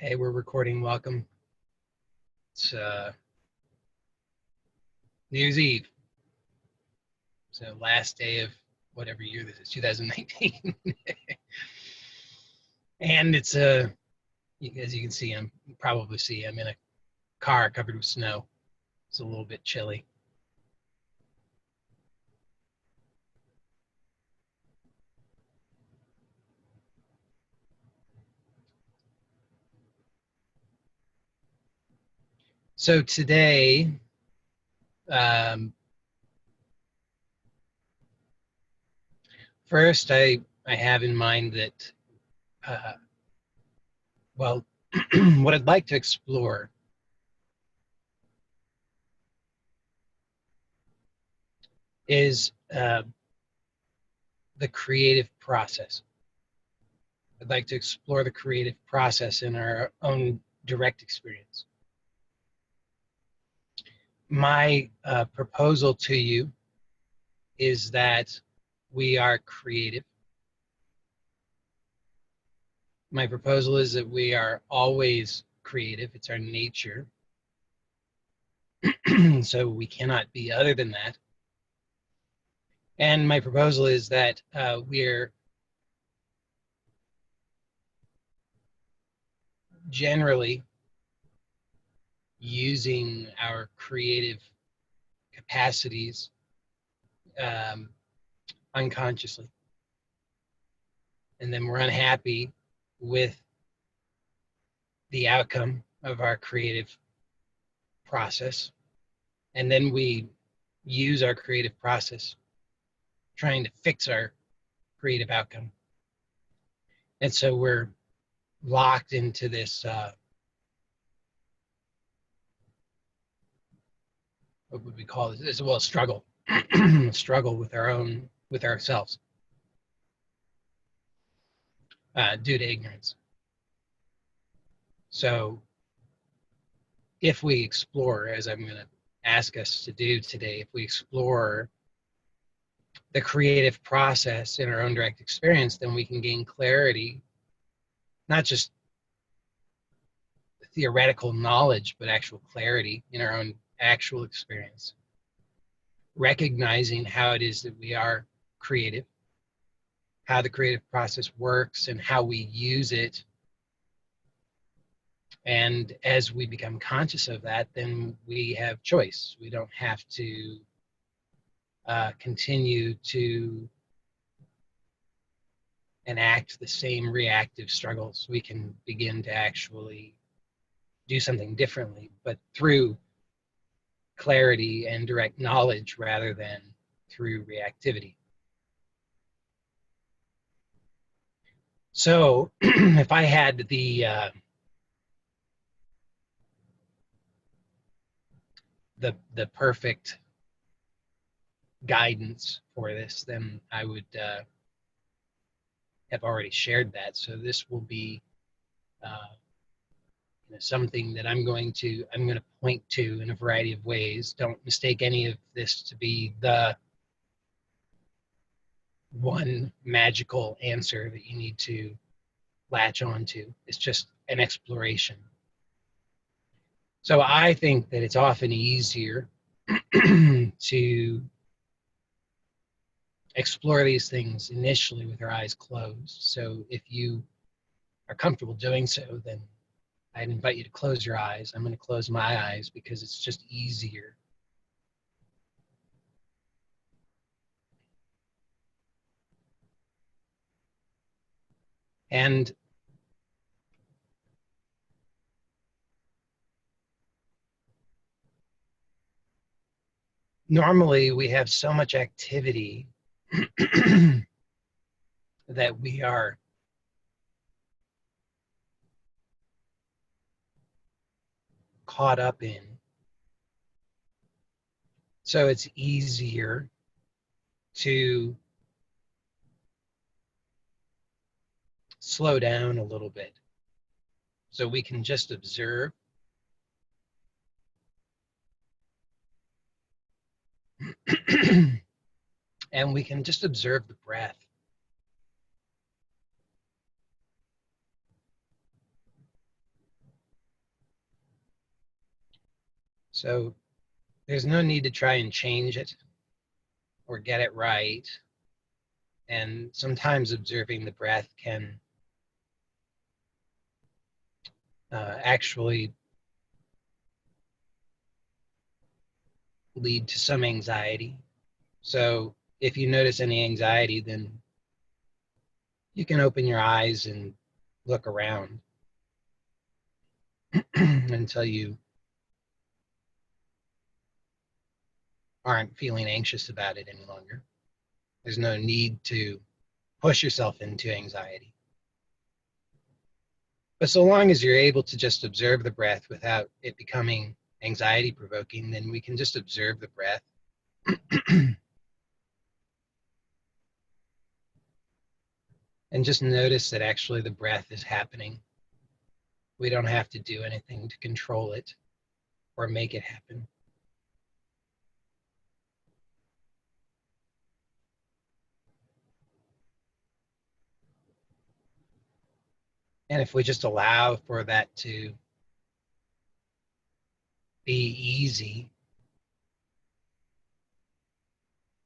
Okay, we're recording. Welcome. It's New Year's Eve. So last day of whatever year this is, 2019. And it's as you can see, I'm in a car covered with snow. It's a little bit chilly. So today, first I have in mind that, well, what I'd like to explore is the creative process. I'd like to explore the creative process in our own direct experience. My proposal to you is that we are creative. My proposal is that we are always creative. It's our nature. So we cannot be other than that. And my proposal is that we're generally using our creative capacities unconsciously. And then we're unhappy with the outcome of our creative process. And then we use our creative process trying to fix our creative outcome. And so we're locked into this, what would we call this? Well, struggle, struggle with ourselves due to ignorance. So if we explore, as I'm going to ask us to do today, if we explore the creative process in our own direct experience, then we can gain clarity, not just theoretical knowledge, but actual clarity in our own actual experience. Recognizing how it is that we are creative, how the creative process works, and how we use it. And as we become conscious of that, then we have choice. We don't have to continue to enact the same reactive struggles. We can begin to actually do something differently, but through clarity and direct knowledge rather than through reactivity. So if I had the perfect guidance for this, then I would have already shared that. So this will be something that I'm going to point to in a variety of ways. Don't mistake any of this to be the one magical answer that you need to latch onto. It's just an exploration. So I think that it's often easier to explore these things initially with our eyes closed. So if you are comfortable doing so, then I'd invite you to close your eyes. I'm going to close my eyes because it's just easier. And normally we have so much activity that we are caught up in. So it's easier to slow down a little bit. So we can just observe. And we can just observe the breath. So there's no need to try and change it or get it right. And sometimes observing the breath can actually lead to some anxiety. So if you notice any anxiety, then you can open your eyes and look around until you aren't feeling anxious about it any longer. There's no need to push yourself into anxiety. But so long as you're able to just observe the breath without it becoming anxiety provoking, then we can just observe the breath. And just notice that actually the breath is happening. We don't have to do anything to control it or make it happen. And if we just allow for that to be easy,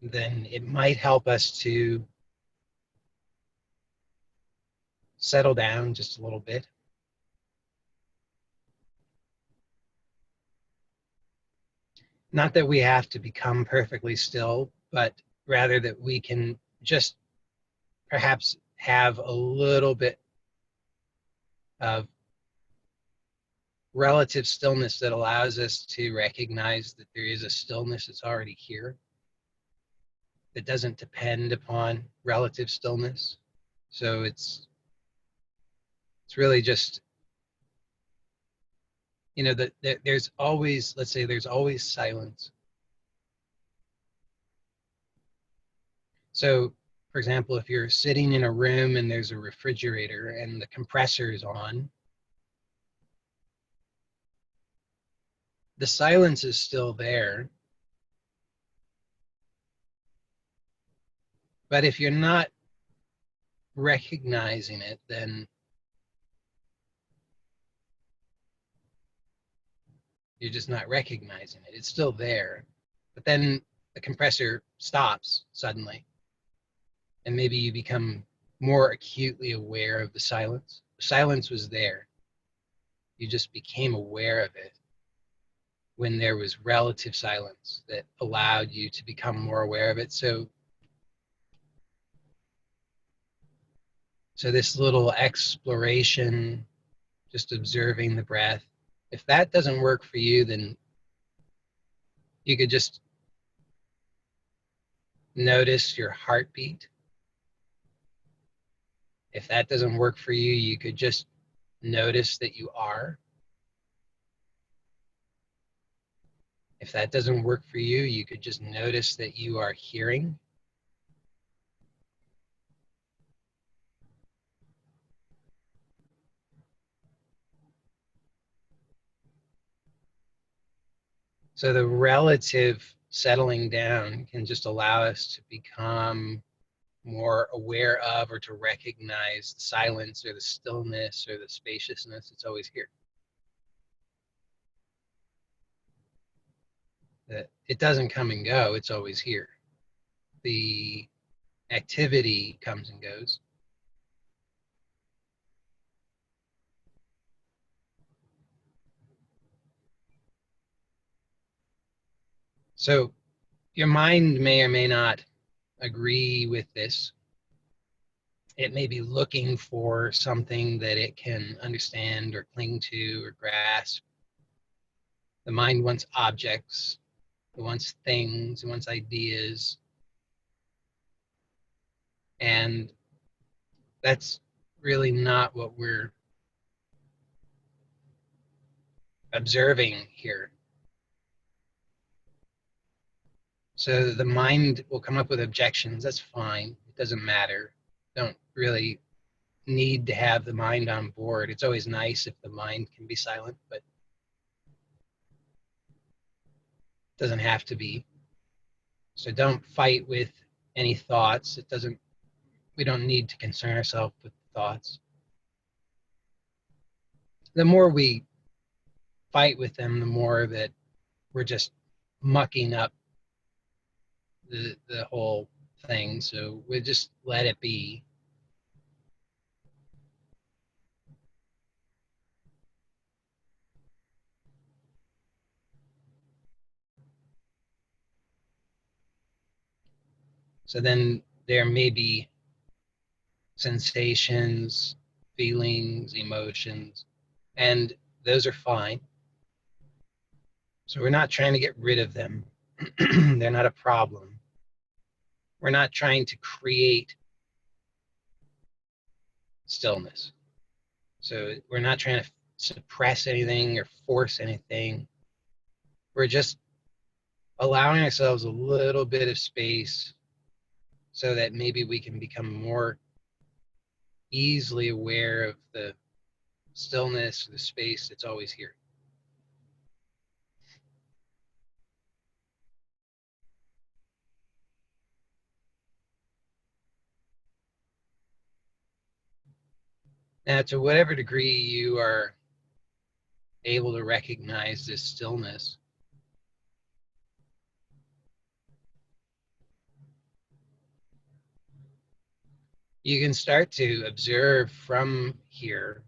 then it might help us to settle down just a little bit. Not that we have to become perfectly still, but rather that we can just perhaps have a little bit of relative stillness that allows us to recognize that there is a stillness that's already here that doesn't depend upon relative stillness. So it's really just, there's always, let's say there's always silence. So for example, if you're sitting in a room and there's a refrigerator and the compressor is on, the silence is still there. But if you're not recognizing it, then you're just not recognizing it. It's still there. But then the compressor stops suddenly. And maybe you become more acutely aware of the silence. Silence was there. You just became aware of it when there was relative silence that allowed you to become more aware of it. So this little exploration, just observing the breath, if that doesn't work for you, then you could just notice your heartbeat. If that doesn't work for you, you could just notice that you are. If that doesn't work for you, you could just notice that you are hearing. So the relative settling down can just allow us to become more aware of or to recognize the silence or the stillness or the spaciousness. It's always here. That it doesn't come and go, it's always here. The activity comes and goes. So your mind may or may not agree with this. It may be looking for something that it can understand or cling to or grasp. The mind wants objects, it wants things, it wants ideas. And that's really not what we're observing here. So the mind will come up with objections. That's fine. It doesn't matter. Don't really need to have the mind on board. It's always nice if the mind can be silent, but it doesn't have to be. So don't fight with any thoughts. We don't need to concern ourselves with thoughts. The more we fight with them, the more that we're just mucking up the whole thing. So we just let it be. So then there may be sensations, feelings, emotions, and those are fine. So we're not trying to get rid of them. They're not a problem. We're not trying to create stillness. So we're not trying to suppress anything or force anything. We're just allowing ourselves a little bit of space so that maybe we can become more easily aware of the stillness, the space that's always here. Now, to whatever degree you are able to recognize this stillness, you can start to observe from here.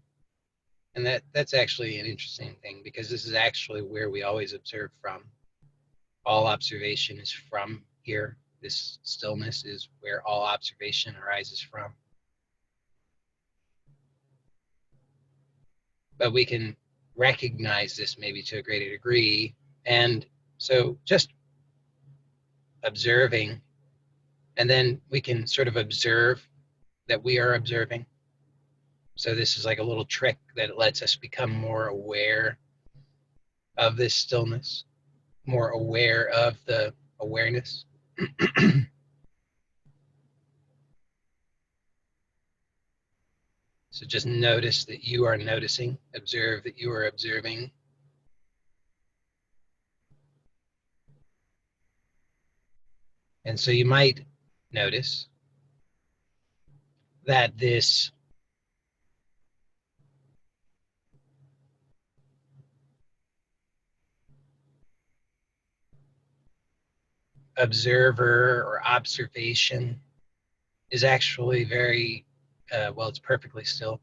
And that's actually an interesting thing, because this is actually where we always observe from. All observation is from here. This stillness is where all observation arises from. But we can recognize this maybe to a greater degree. And so just observing, and then we can sort of observe that we are observing. So this is like a little trick that lets us become more aware of this stillness, more aware of the awareness. So just notice that you are noticing, observe that you are observing. And so you might notice that this observer or observation is actually very, well, it's perfectly still.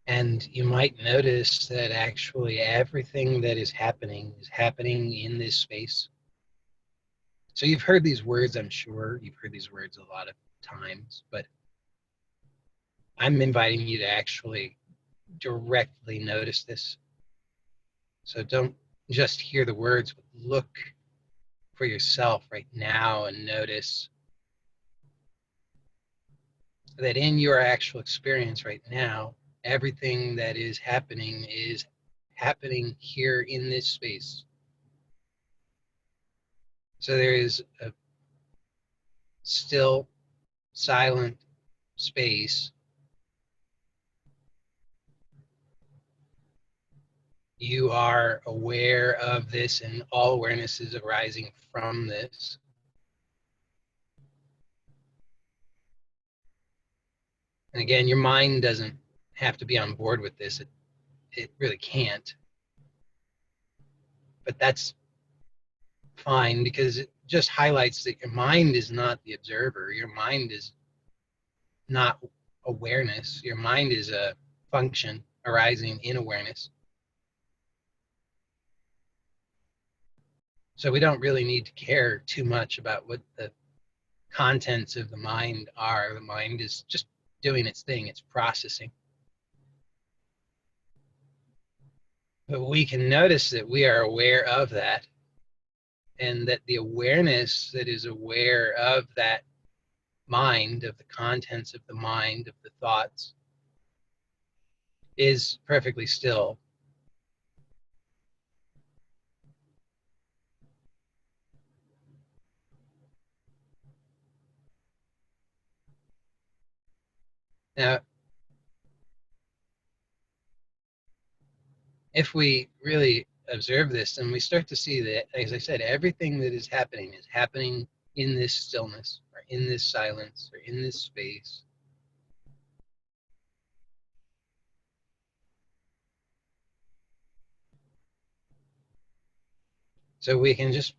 And you might notice that actually everything that is happening in this space. So you've heard these words, I'm sure. You've heard these words a lot of times, but I'm inviting you to actually directly notice this. So don't just hear the words, but look for yourself right now and notice that in your actual experience right now, everything that is happening here in this space. So there is a still, silent space. You are aware of this, and all awareness is arising from this. And again, your mind doesn't have to be on board with this. It really can't. But that's fine, because it just highlights that your mind is not the observer. Your mind is not awareness. Your mind is a function arising in awareness. So we don't really need to care too much about what the contents of the mind are. The mind is just doing its thing, it's processing. But we can notice that we are aware of that, and that the awareness that is aware of that mind, of the contents of the mind, of the thoughts, is perfectly still. Now, if we really observe this, then we start to see that, as I said, everything that is happening in this stillness, or in this silence, or in this space. So we can just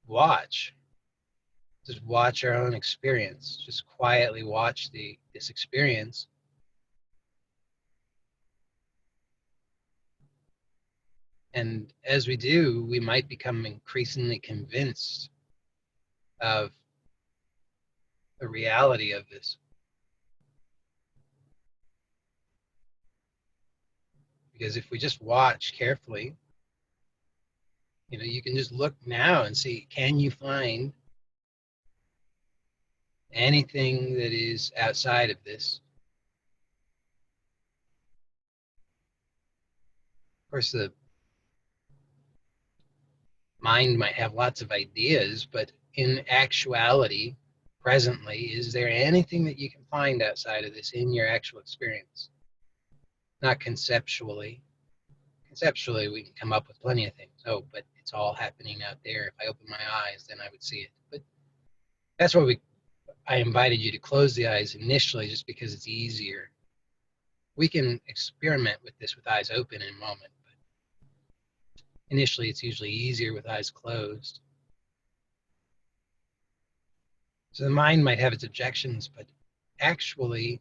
watch our own experience, just quietly watch this experience. And as we do, we might become increasingly convinced of the reality of this. Because if we just watch carefully, you can just look now and see, can you find anything that is outside of this? Of course, the mind might have lots of ideas, but in actuality, presently, is there anything that you can find outside of this in your actual experience? Not conceptually. Conceptually, we can come up with plenty of things. Oh, but it's all happening out there. If I open my eyes, then I would see it. But that's why I invited you to close the eyes initially, just because it's easier. We can experiment with this with eyes open in a moment, but initially it's usually easier with eyes closed. So the mind might have its objections, but actually,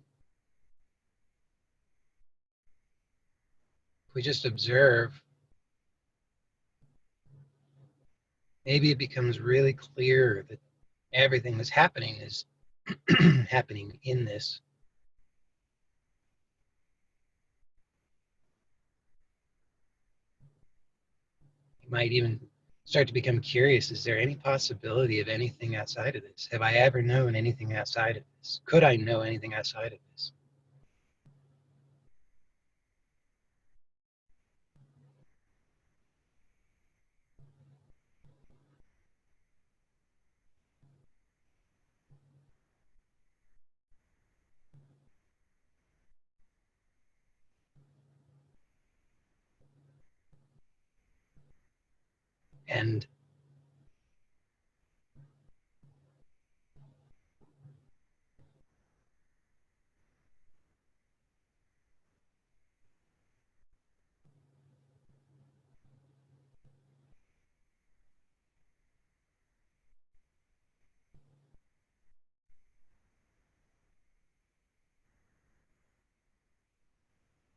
if we just observe, maybe it becomes really clear that everything that's happening is happening in this. You might even start to become curious, is there any possibility of anything outside of this? Have I ever known anything outside of this? Could I know anything outside of this? And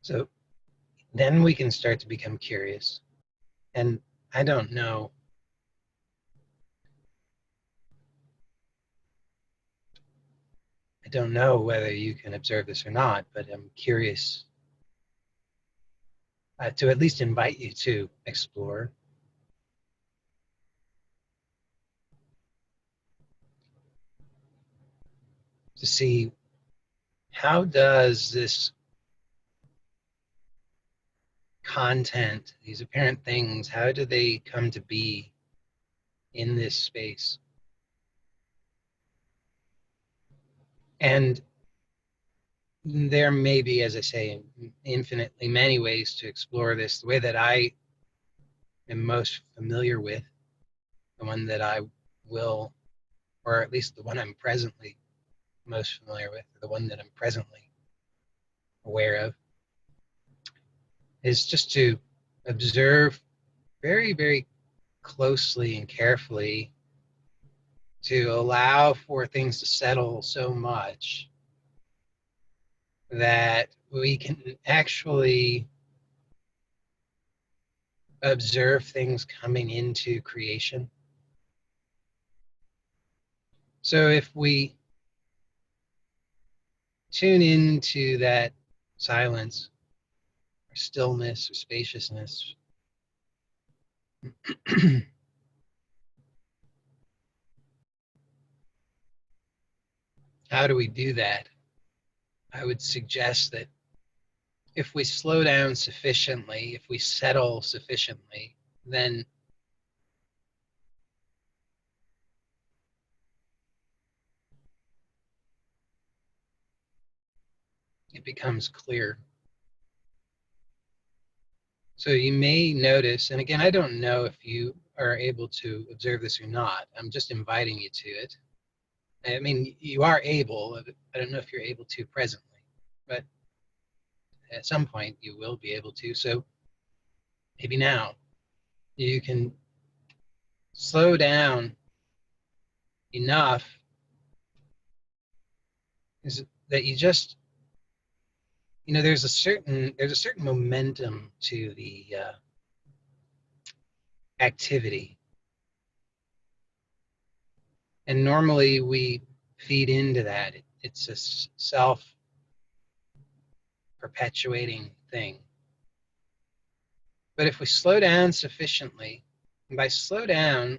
so then we can start to become curious. And I don't know, whether you can observe this or not, but I'm curious to at least invite you to explore, to see, how does this content, these apparent things, how do they come to be in this space? And there may be, as I say, infinitely many ways to explore this. The way that I am most familiar with, the one that I will, or at least the one I'm presently most familiar with, the one that I'm presently aware of, is just to observe very, very closely and carefully, to allow for things to settle so much that we can actually observe things coming into creation. So if we tune into that silence, or stillness, or spaciousness, how do we do that? I would suggest that if we slow down sufficiently, if we settle sufficiently, then it becomes clear. So you may notice, and again, I don't know if you are able to observe this or not. I'm just inviting you to it. I mean, you are able. I don't know if you're able to presently, but at some point you will be able to. So maybe now you can slow down enough is that you just, there's a certain momentum to the activity, and normally we feed into that. It's a self perpetuating thing. But if we slow down sufficiently, and by slow down,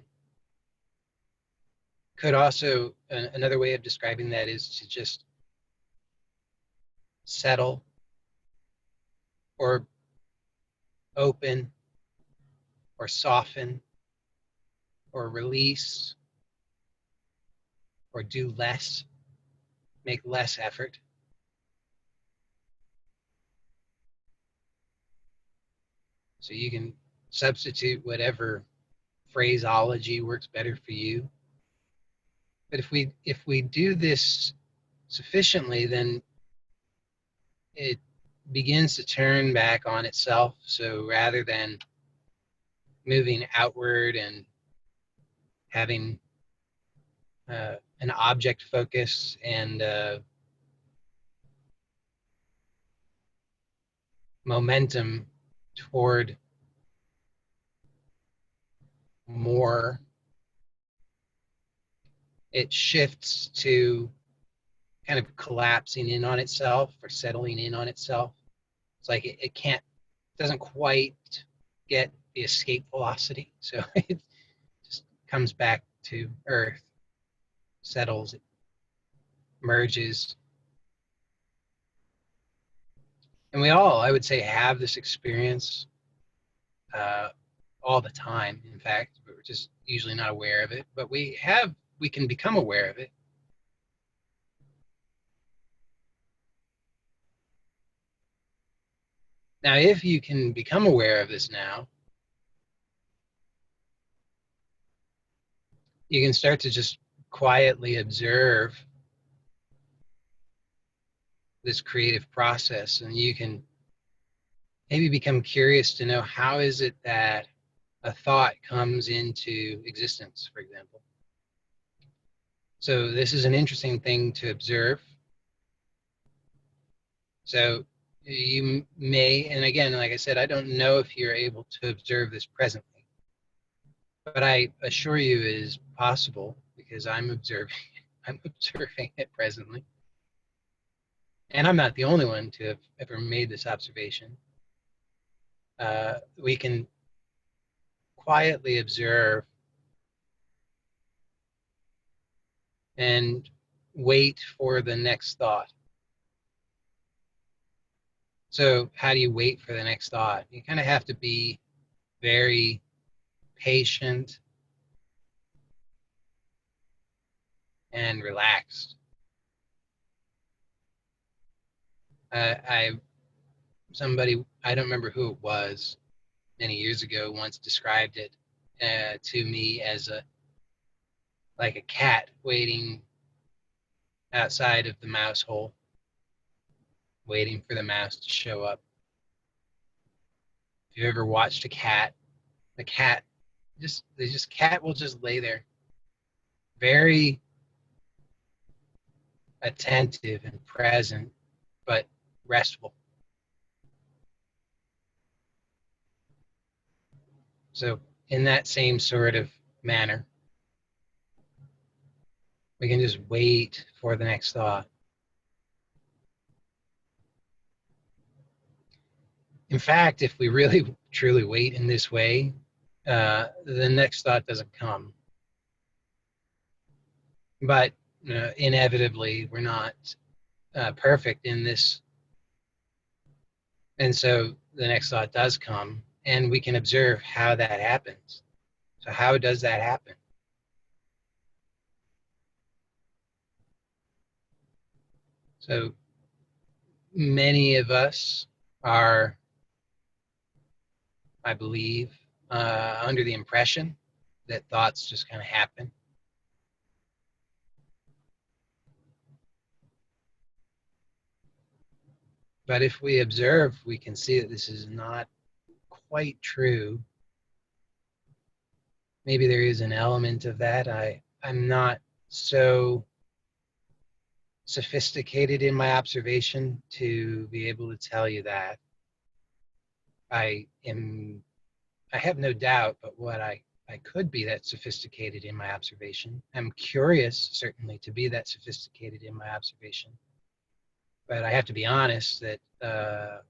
could also, another way of describing that is to just settle or open or soften or release or do less, make less effort. So you can substitute whatever phraseology works better for you. But if we do this sufficiently, then it begins to turn back on itself. So rather than moving outward and having an object focus and momentum toward more, it shifts to kind of collapsing in on itself or settling in on itself. It's like it doesn't quite get the escape velocity. So it just comes back to earth, settles, it merges. And we all, I would say, have this experience uh, all the time, in fact, but we're just usually not aware of it. But we can become aware of it. Now, if you can become aware of this now, you can start to just quietly observe this creative process, and you can maybe become curious to know, how is it that a thought comes into existence, for example. So this is an interesting thing to observe. So you may, and again, like I said, I don't know if you're able to observe this presently, but I assure you it is possible, because I'm observing it presently. And I'm not the only one to have ever made this observation. We can quietly observe and wait for the next thought. So how do you wait for the next thought? You kind of have to be very patient and relaxed. Somebody, I don't remember who it was, many years ago, once described it to me as like a cat waiting outside of the mouse hole, waiting for the mouse to show up. If you've ever watched a cat, the cat cat will just lay there, very attentive and present, but restful. So in that same sort of manner, we can just wait for the next thought. In fact, if we really truly wait in this way, the next thought doesn't come. But inevitably, we're not perfect in this. And so the next thought does come, and we can observe how that happens. So how does that happen? So many of us are I believe, under the impression that thoughts just kind of happen. But if we observe, we can see that this is not quite true. Maybe there is an element of that. I'm not so sophisticated in my observation to be able to tell you that. I am, I have no doubt, but I could be that sophisticated in my observation. I'm curious, certainly, to be that sophisticated in my observation. But I have to be honest that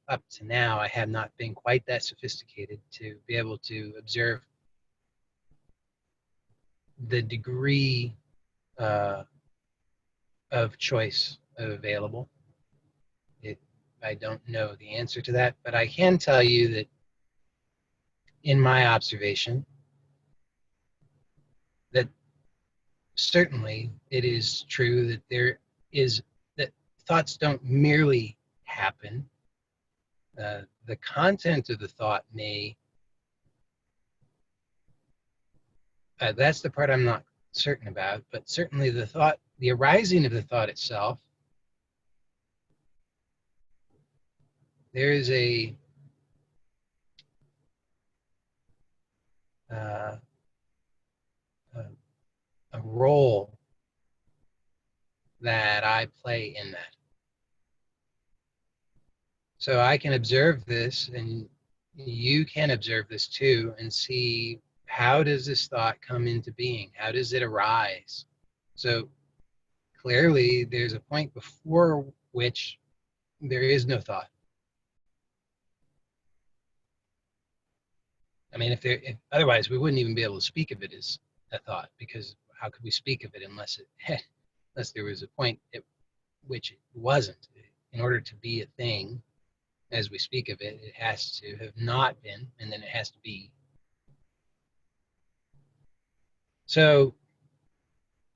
up to now, I have not been quite that sophisticated to be able to observe the degree uh, of choice available. It, I don't know the answer to that, but I can tell you that in my observation, that certainly it is true that that thoughts don't merely happen. The content of the thought may, that's the part I'm not certain about, but certainly the arising of the thought itself, there is uh, a, a role that I play in that. So I can observe this, and you can observe this too, and see, how does this thought come into being? How does it arise? So clearly there's a point before which there is no thought. I mean, if otherwise we wouldn't even be able to speak of it as a thought, because how could we speak of it unless unless there was a point at which it wasn't? In order to be a thing, as we speak of it, it has to have not been, and then it has to be. So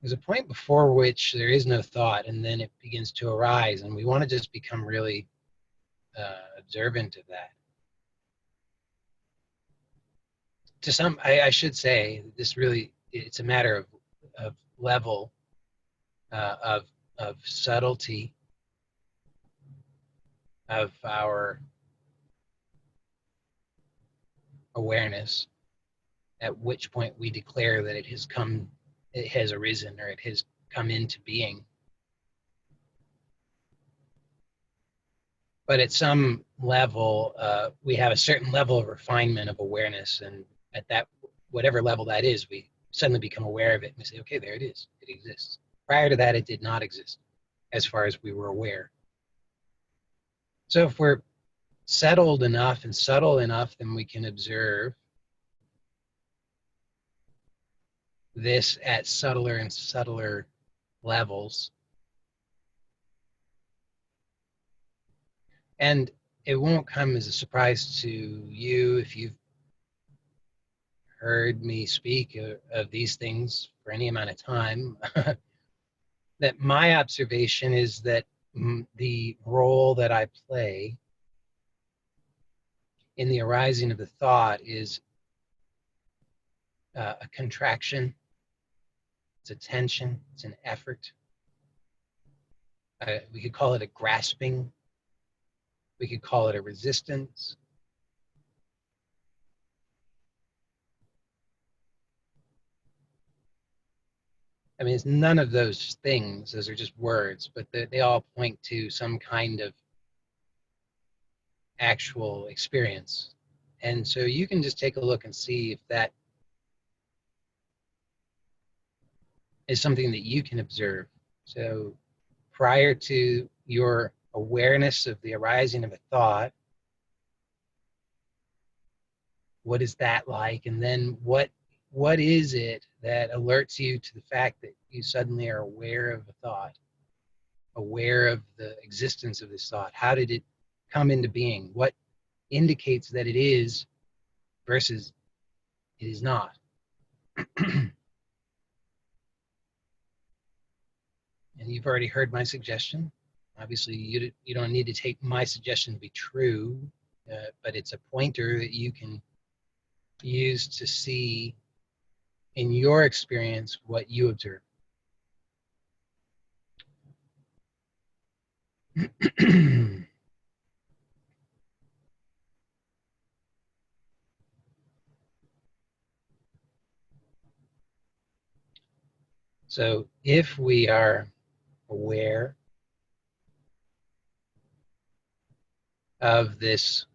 there's a point before which there is no thought, and then it begins to arise, and we want to just become really observant of that. To some, I should say, this really, it's a matter of level, of subtlety of our awareness, at which point we declare that it has arisen, or it has come into being. But at some level, we have a certain level of refinement of awareness, and at that, whatever level that is, we suddenly become aware of it, and we say, okay, there it is, it exists. Prior to that, it did not exist, as far as we were aware. So if we're settled enough and subtle enough, then we can observe this at subtler and subtler levels. And it won't come as a surprise to you if you've heard me speak of these things for any amount of time, that my observation is that the role that I play in the arising of the thought is a contraction, it's a tension, it's an effort. We could call it a grasping, we could call it a resistance. I mean, it's none of those things, those are just words, but they all point to some kind of actual experience. And so you can just take a look and see if that is something that you can observe. So prior to your awareness of the arising of a thought, what is that like? And then what is it that alerts you to the fact that you suddenly are aware of a thought, aware of the existence of this thought? How did it come into being? What indicates that it is versus it is not? And you've already heard my suggestion. Obviously, you don't need to take my suggestion to be true, but it's a pointer that you can use to see in your experience what you observe? So if we are aware of this,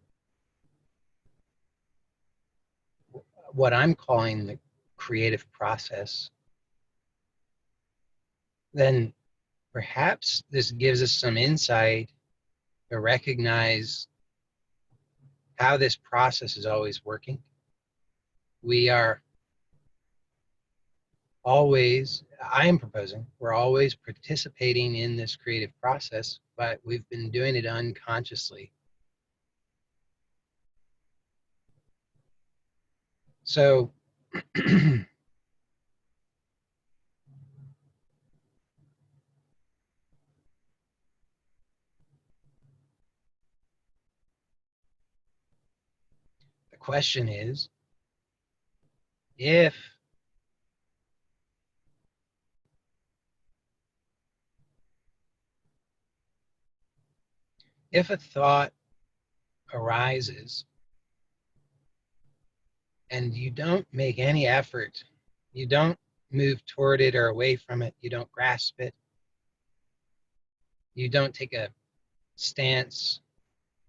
what I'm calling the creative process, then perhaps this gives us some insight to recognize how this process is always working. We are always, I am proposing, we're always participating in this creative process, but we've been doing it unconsciously. So the question is, if a thought arises and you don't make any effort, you don't move toward it or away from it, you don't grasp it, you don't take a stance,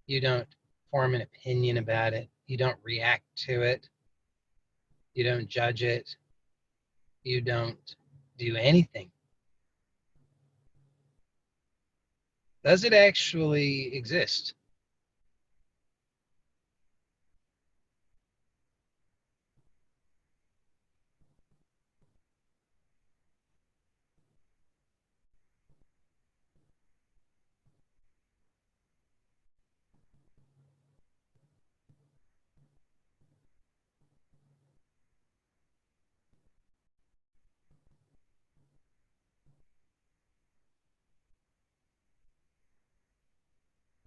you don't form an opinion about it, you don't react to it, you don't judge it, you don't do anything. Does it actually exist?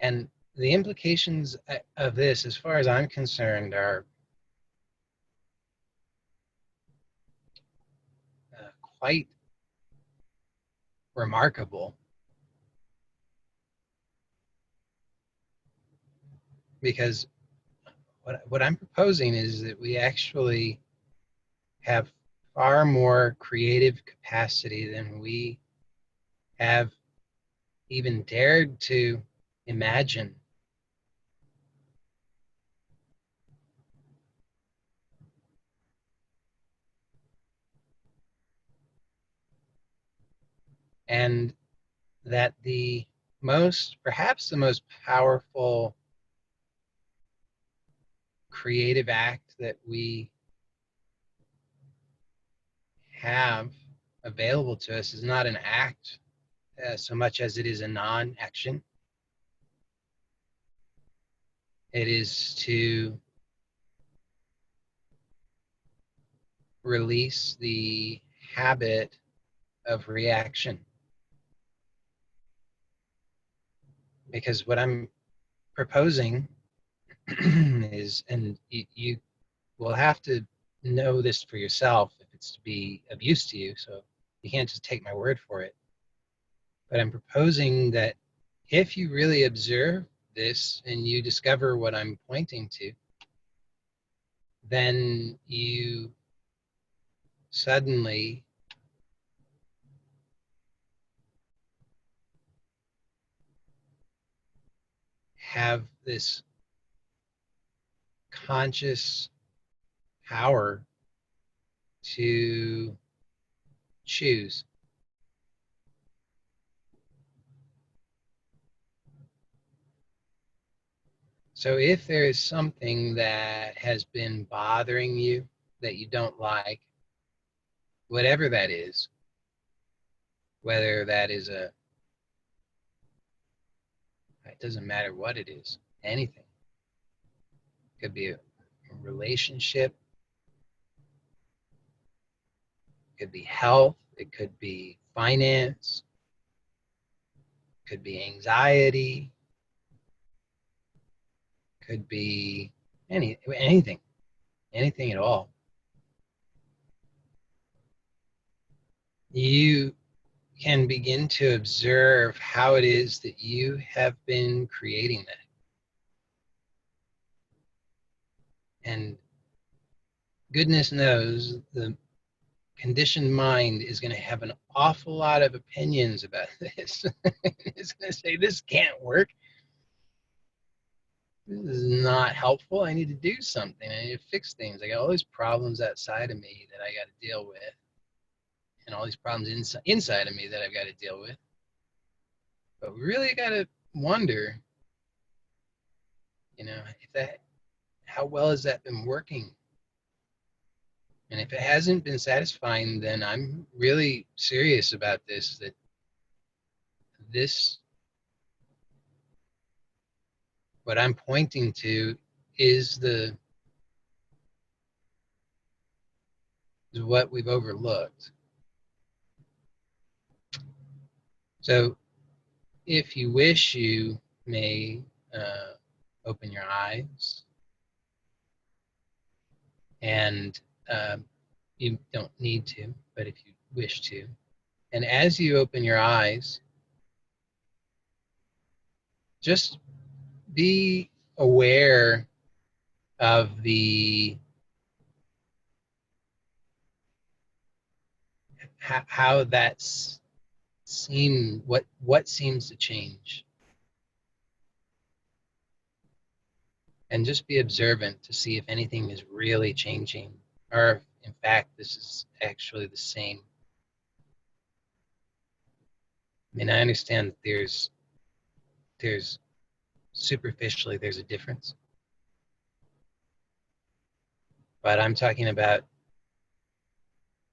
And the implications of this, as far as I'm concerned, are quite remarkable, because what I'm proposing is that we actually have far more creative capacity than we have even dared to imagine. And that perhaps the most powerful creative act that we have available to us is not an act so much as it is a non-action. It is to release the habit of reaction. Because what I'm proposing is, and you will have to know this for yourself if it's to be of use to you, so you can't just take my word for it. But I'm proposing that if you really observe this and you discover what I'm pointing to, then you suddenly have this conscious power to choose. So if there is something that has been bothering you that you don't like, whatever that is, whether that is it doesn't matter what it is, anything. It could be a relationship, it could be health, it could be finance, it could be anxiety, it could be anything. anything at all, you can begin to observe how it is that you have been creating that. And goodness knows the conditioned mind is going to have an awful lot of opinions about this. It's going to say, this can't work. This is not helpful. I need to do something. I need to fix things. I got all these problems outside of me that I got to deal with, and all these problems inside of me that I've got to deal with. But we really got to wonder, how well has that been working? And if it hasn't been satisfying, then I'm really serious about this, that this, what I'm pointing to is what we've overlooked. So if you wish, you may open your eyes, and you don't need to, but if you wish to. And as you open your eyes, just be aware of how that's what seems to change, and just be observant to see if anything is really changing, or if in fact this is actually the same. I mean, I understand that there's superficially there's a difference, but I'm talking about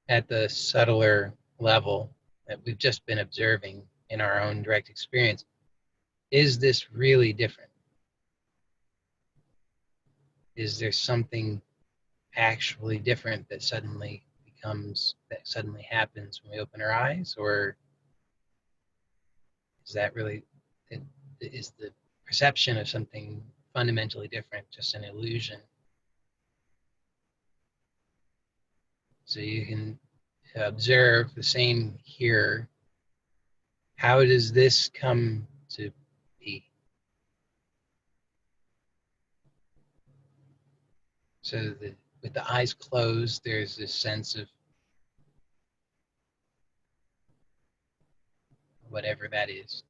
at the subtler level that we've just been observing in our own direct experience. Is this really different? Is there something actually different that suddenly happens when we open our eyes? Or is that really, is the perception of something fundamentally different just an illusion? So you can observe the same here. How does this come to be? So with the eyes closed, there's this sense of whatever that is.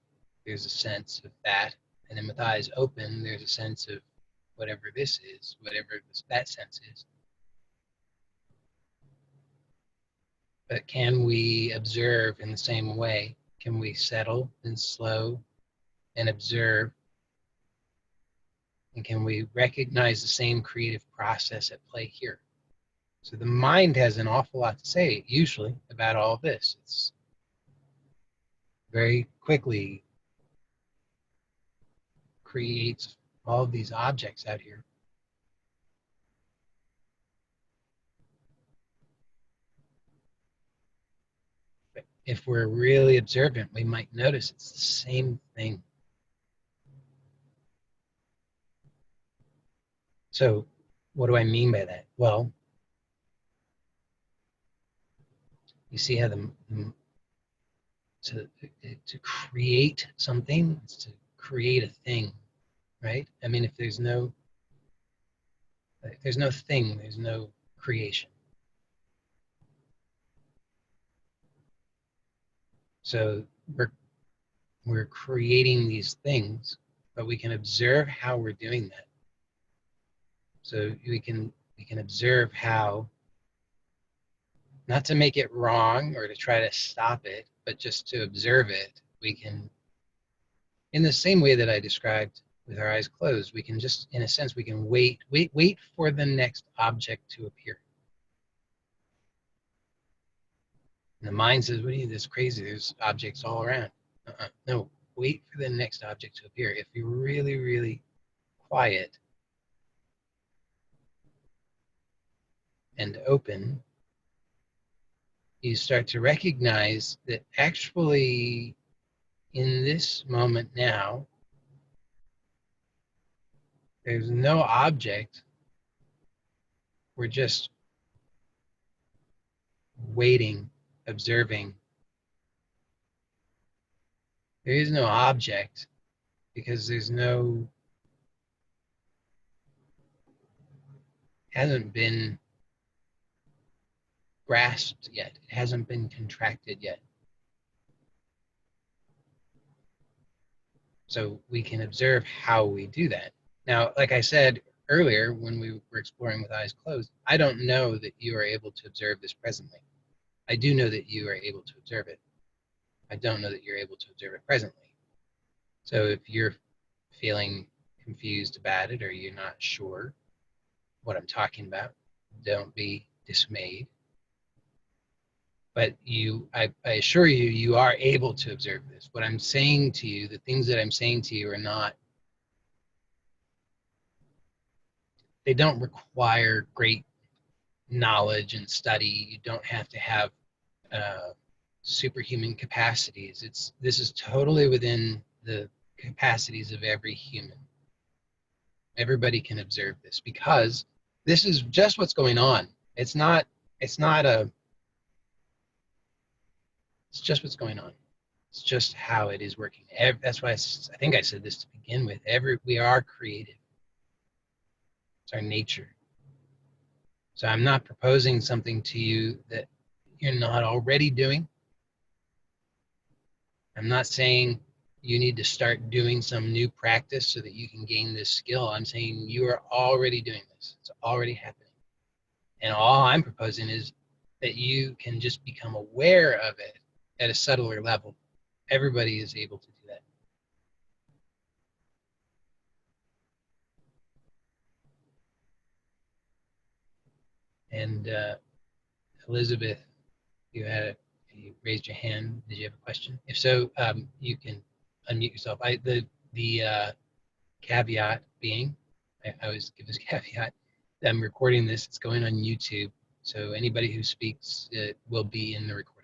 There's a sense of that. And then with the eyes open, there's a sense of whatever this is, that sense is. But can we observe in the same way? Can we settle and slow and observe? And can we recognize the same creative process at play here? So the mind has an awful lot to say, usually, about all of this. It's very quickly creates all of these objects out here. But if we're really observant, we might notice it's the same thing. So what do I mean by that? Well, you see how to create something is to create a thing, right? I mean, if there's no thing, there's no creation. So we're creating these things, but we can observe how we're doing that. So we can observe how, not to make it wrong or to try to stop it, but just to observe it. We can, in the same way that I described with our eyes closed, we can just, in a sense, we can wait for the next object to appear. And the mind says, what are you, this crazy? There's objects all around. No, wait for the next object to appear. If you're really, really quiet and open, you start to recognize that actually in this moment now, there's no object We're just waiting, observing. There is no object because hasn't been grasped yet. It hasn't been contracted yet. So we can observe how we do that. Now, like I said earlier, when we were exploring with eyes closed, I don't know that you are able to observe this presently. I do know that you are able to observe it. I don't know that you're able to observe it presently. So if you're feeling confused about it or you're not sure what I'm talking about, don't be dismayed. But I assure you, you are able to observe this. What I'm saying to you, the things that I'm saying to you are not, they don't require great knowledge and study. You don't have to have superhuman capacities. This is totally within the capacities of every human. Everybody can observe this because this is just what's going on. It's not a, it's just what's going on. It's just how it is working. That's why I think I said this to begin with. We are creative. It's our nature. So I'm not proposing something to you that you're not already doing. I'm not saying you need to start doing some new practice so that you can gain this skill. I'm saying you are already doing this. It's already happening. And all I'm proposing is that you can just become aware of it at a subtler level. Everybody is able to do that. And Elizabeth, you raised your hand. Did you have a question? If so, you can unmute yourself. The caveat being, I always give this caveat, I'm recording this. It's going on YouTube, so anybody who speaks will be in the recording.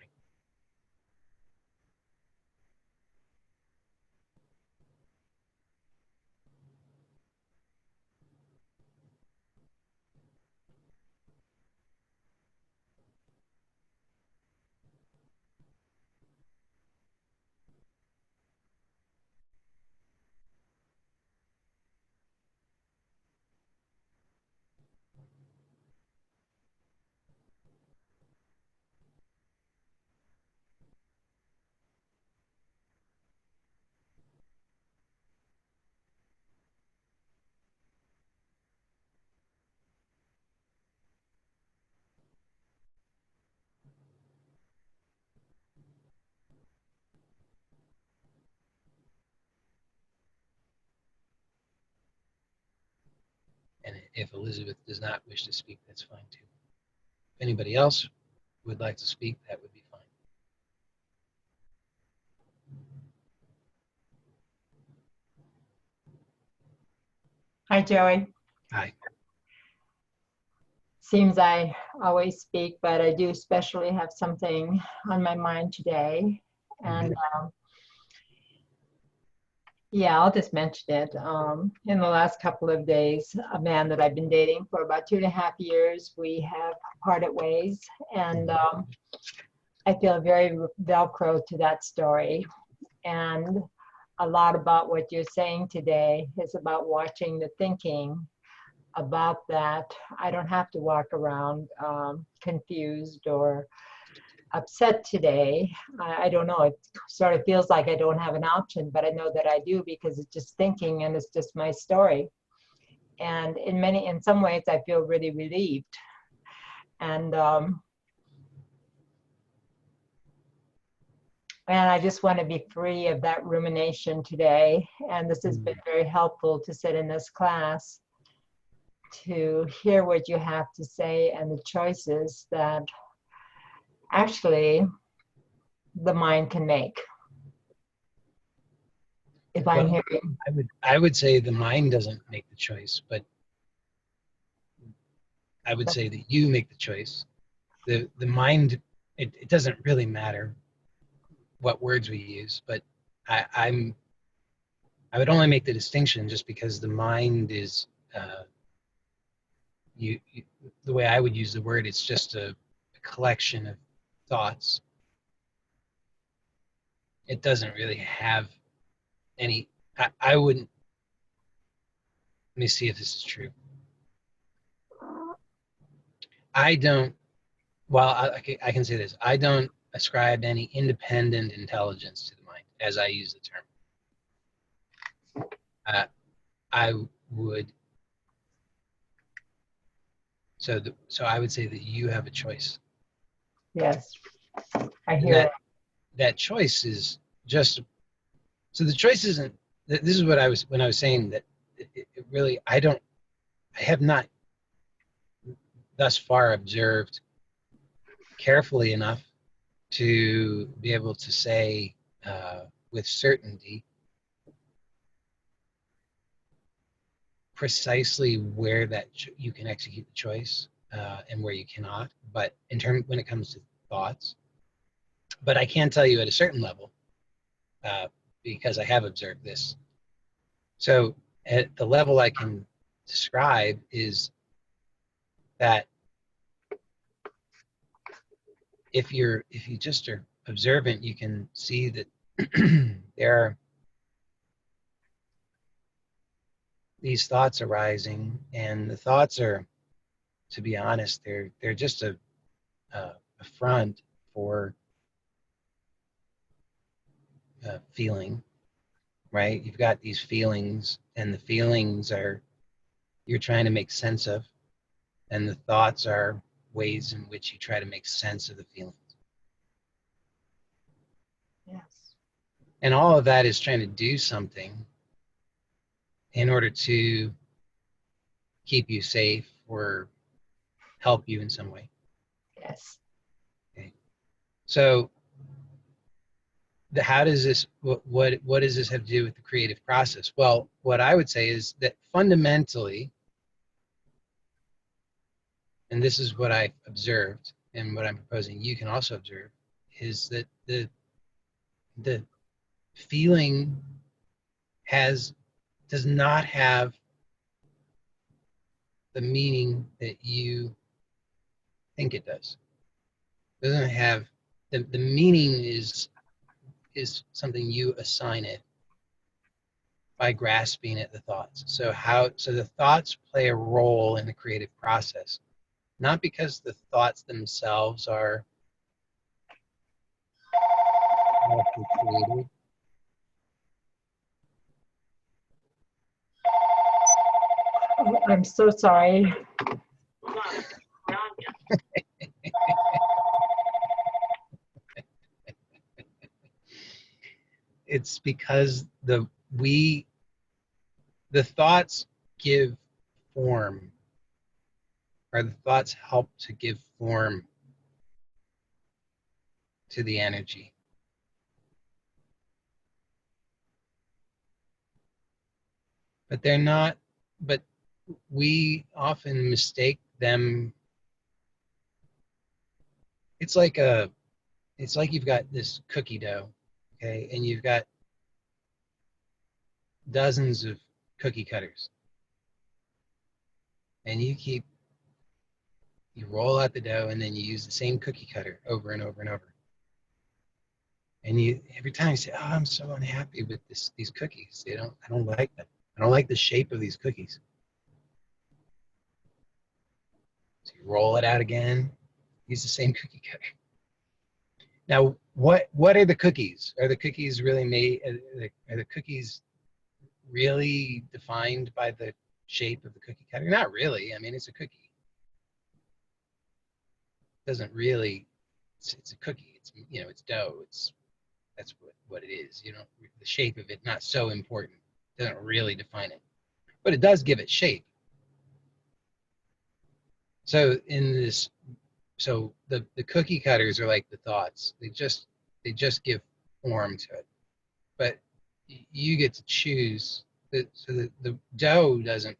And if Elizabeth does not wish to speak, that's fine too. If anybody else would like to speak, that would be fine. Hi, Joey. Hi. Seems I always speak, but I do especially have something on my mind today. And yeah, I'll just mention it. In the last couple of days, a man that I've been dating for about 2.5 years, we have parted ways. And I feel very Velcro to that story. And a lot about what you're saying today is about watching the thinking about that. I don't have to walk around confused or upset today. I don't know. It sort of feels like I don't have an option, but I know that I do because it's just thinking and it's just my story. And in some ways, I feel really relieved. And I just want to be free of that rumination today. And this has been very helpful to sit in this class, to hear what you have to say and the choices that actually the mind can make. If I'm hearing, I would say the mind doesn't make the choice, but I would say that you make the choice. The mind, it doesn't really matter what words we use, but I would only make the distinction just because the mind is the way I would use the word, it's just a collection of thoughts. It doesn't really have any, I wouldn't, let me see if this is true. I don't, well, I can say this. I don't ascribe any independent intelligence to the mind as I use the term. I would, so I would say that you have a choice. Yes, I And hear it. that choice is just, so the choice isn't, this is what I was, when I was saying that it really, I have not thus far observed carefully enough to be able to say with certainty precisely where that you can execute the choice and where you cannot. But in terms, when it comes to thoughts, but I can tell you at a certain level because I have observed this. So at the level I can describe is that if you just are observant, you can see that there are these thoughts arising, and the thoughts are, to be honest, they're just a front for feeling, right? You've got these feelings, and the feelings are you're trying to make sense of, and the thoughts are ways in which you try to make sense of the feelings. Yes. And all of that is trying to do something in order to keep you safe or help you in some way. Yes. Okay. So how does this, what does this have to do with the creative process? Well, what I would say is that fundamentally, and this is what I've observed and what I'm proposing you can also observe, is that the feeling does not have the meaning that you think it does. It doesn't have, the meaning is something you assign it by grasping at the thoughts. So the thoughts play a role in the creative process, not because the thoughts themselves are created. Oh, I'm so sorry. It's because the thoughts give form, or the thoughts help to give form to the energy. But they're not, but we often mistake them. It's like you've got this cookie dough, okay, and you've got dozens of cookie cutters, and you roll out the dough, and then you use the same cookie cutter over and over and over. And you every time you say, "Oh, I'm so unhappy with these cookies. I don't like them. I don't like the shape of these cookies." So you roll it out again, use the same cookie cutter. Now, what are the cookies? Are the cookies really made? Are the cookies really defined by the shape of the cookie cutter? Not really. I mean, it's a cookie. It doesn't really. It's a cookie. It's dough. That's what it is. The shape of it not so important. It doesn't really define it, but it does give it shape. So the cookie cutters are like the thoughts. They just give form to it, but you get to choose. The dough doesn't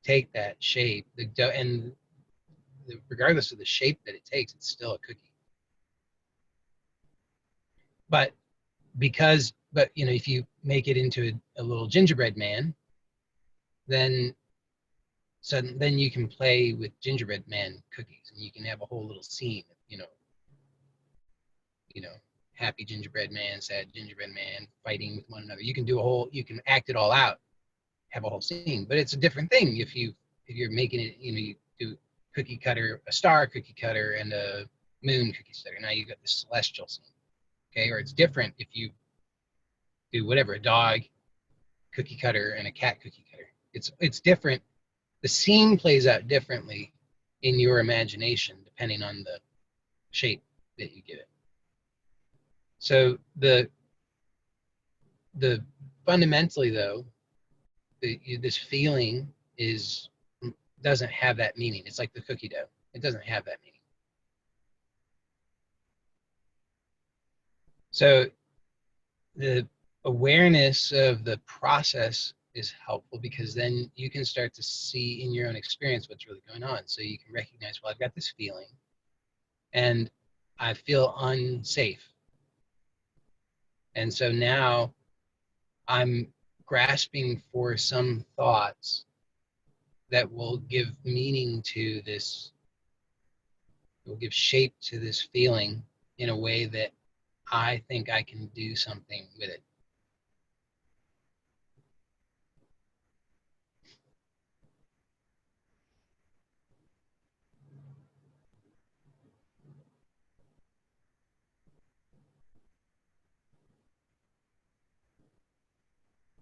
take that shape. The dough, and regardless of the shape that it takes, it's still a cookie. But if you make it into a little gingerbread man, then So then you can play with gingerbread man cookies, and you can have a whole little scene, you know, happy gingerbread man, sad gingerbread man fighting with one another. You can you can act it all out, have a whole scene, but it's a different thing if you're making it, you do cookie cutter, a star cookie cutter, and a moon cookie cutter. Now you got the celestial scene, okay? Or it's different if you do whatever, a dog cookie cutter and a cat cookie cutter. It's different. The scene plays out differently in your imagination depending on the shape that you give it. So the fundamentally though, this feeling doesn't have that meaning. It's like the cookie dough. It doesn't have that meaning. So the awareness of the process is helpful, because then you can start to see in your own experience what's really going on. So you can recognize, well, I've got this feeling and I feel unsafe. And so now I'm grasping for some thoughts that will give meaning to this, will give shape to this feeling in a way that I think I can do something with it.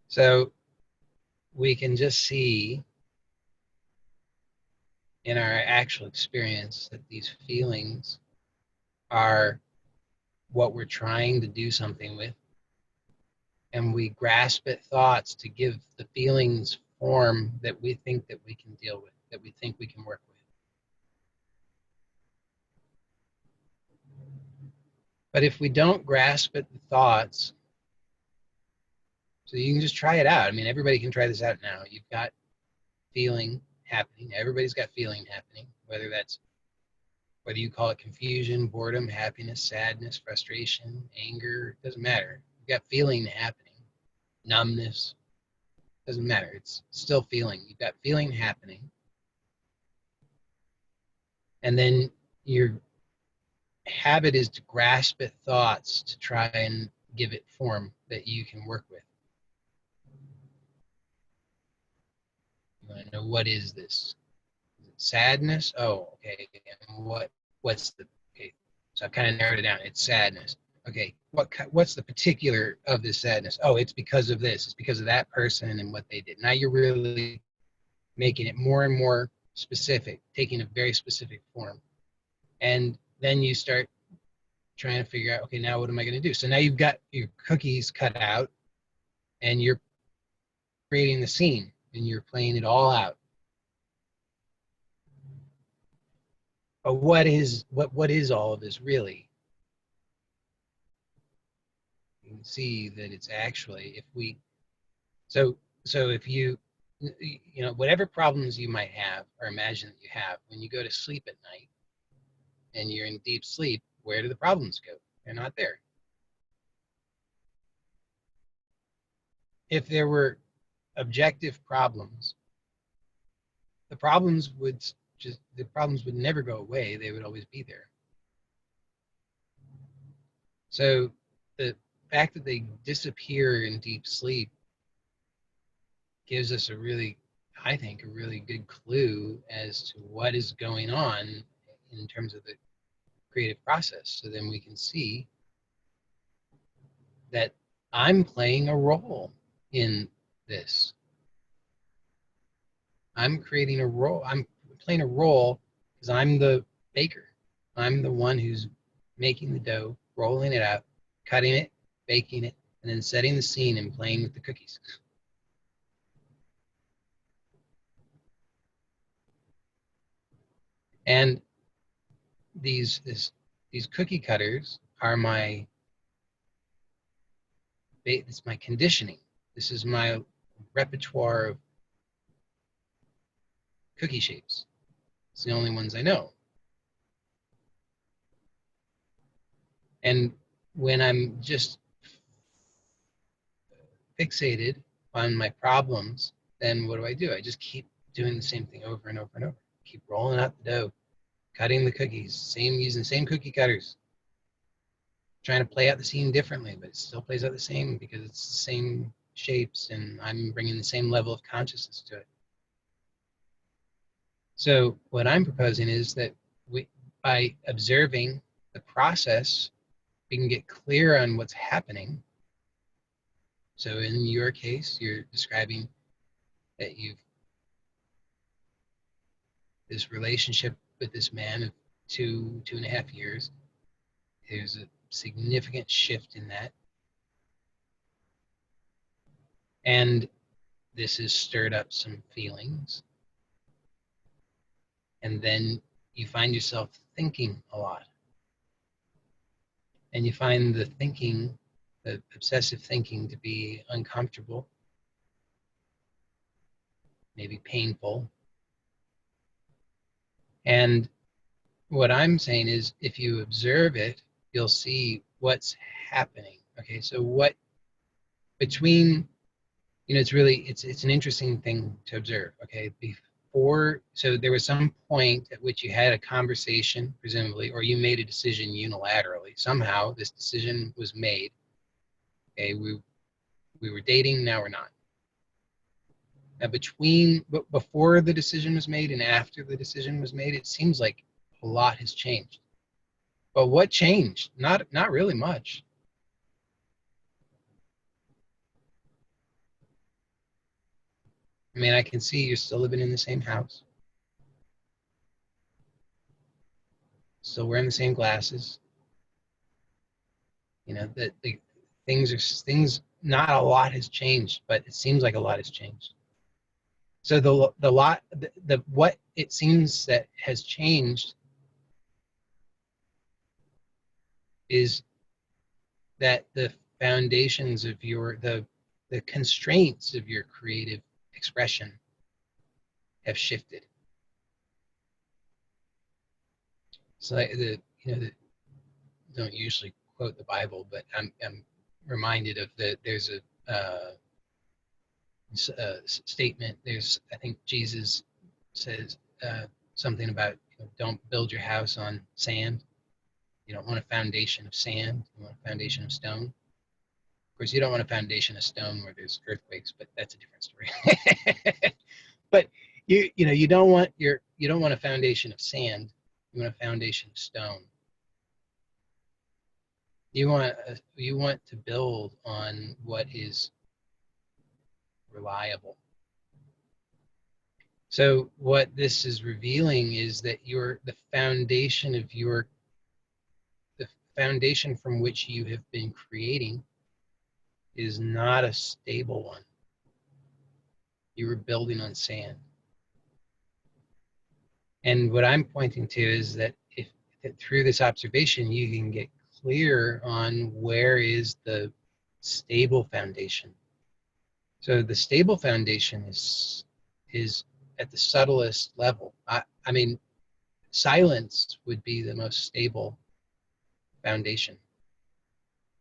So we can just see in our actual experience that these feelings are what we're trying to do something with. And we grasp at thoughts to give the feelings form that we think that we can deal with, that we think we can work with. But if we don't grasp at the thoughts, so you can just try it out. I mean, everybody can try this out now. You've got feeling happening. Everybody's got feeling happening, whether you call it confusion, boredom, happiness, sadness, frustration, anger, it doesn't matter. You've got feeling happening. Numbness, doesn't matter. It's still feeling. You've got feeling happening. And then your habit is to grasp at thoughts to try and give it form that you can work with. You want to know, what is this? Is it sadness? Oh, okay. And what's the, okay. So I've kind of narrowed it down. It's sadness. Okay, what's the particular of this sadness? Oh, it's because of this. It's because of that person and what they did. Now you're really making it more and more specific, taking a very specific form. And then you start trying to figure out, okay, now what am I going to do? So now you've got your cookies cut out and you're creating the scene and you're playing it all out. But what is all of this really? You can see that it's actually, so if you whatever problems you might have or imagine that you have, when you go to sleep at night and you're in deep sleep, where do the problems go? They're not there. If there were objective problems, the problems would never go away. They would always be there. So the fact that they disappear in deep sleep gives us I think, a really good clue as to what is going on in terms of the creative process. So then we can see that I'm playing a role in this. I'm creating a role. I'm playing a role because I'm the baker. I'm the one who's making the dough, rolling it out, cutting it, baking it, and then setting the scene and playing with the cookies. And these cookie cutters are it's my conditioning. This is my repertoire of cookie shapes. It's the only ones I know. And when I'm just fixated on my problems, then what do? I just keep doing the same thing over and over and over. Keep rolling out the dough, cutting the cookies, using the same cookie cutters, trying to play out the scene differently, but it still plays out the same because it's the same shapes and I'm bringing the same level of consciousness to it. So what I'm proposing is that by observing the process, we can get clear on what's happening. So in your case, you're describing that you've this relationship with this man of 2.5 years. There's a significant shift in that. And this has stirred up some feelings. And then you find yourself thinking a lot. And you find the thinking, the obsessive thinking, to be uncomfortable, maybe painful. And what I'm saying is, if you observe it, you'll see what's happening. Okay, so what between, it's an interesting thing to observe. Okay, so there was some point at which you had a conversation, presumably, or you made a decision unilaterally. Somehow this decision was made. Okay, we were dating, now we're not. Now before the decision was made and after the decision was made, it seems like a lot has changed. But what changed? Not really much. I mean, I can see you're still living in the same house, still wearing the same glasses. That the things. Not a lot has changed, but it seems like a lot has changed. So what it seems that has changed is that the foundations of the constraints of your creative expression have shifted. So don't usually quote the Bible, but I'm reminded of there's a statement. I think Jesus says something about don't build your house on sand. You don't want a foundation of sand. You want a foundation of stone. Of course, you don't want a foundation of stone where there's earthquakes, but that's a different story. But you don't want a foundation of sand. You want a foundation of stone. You want to build on what is reliable. So what this is revealing is that the foundation from which you have been creating is not a stable one. You were building on sand. And what I'm pointing to is that that through this observation, you can get clear on where is the stable foundation. So the stable foundation is at the subtlest level. I mean, silence would be the most stable foundation,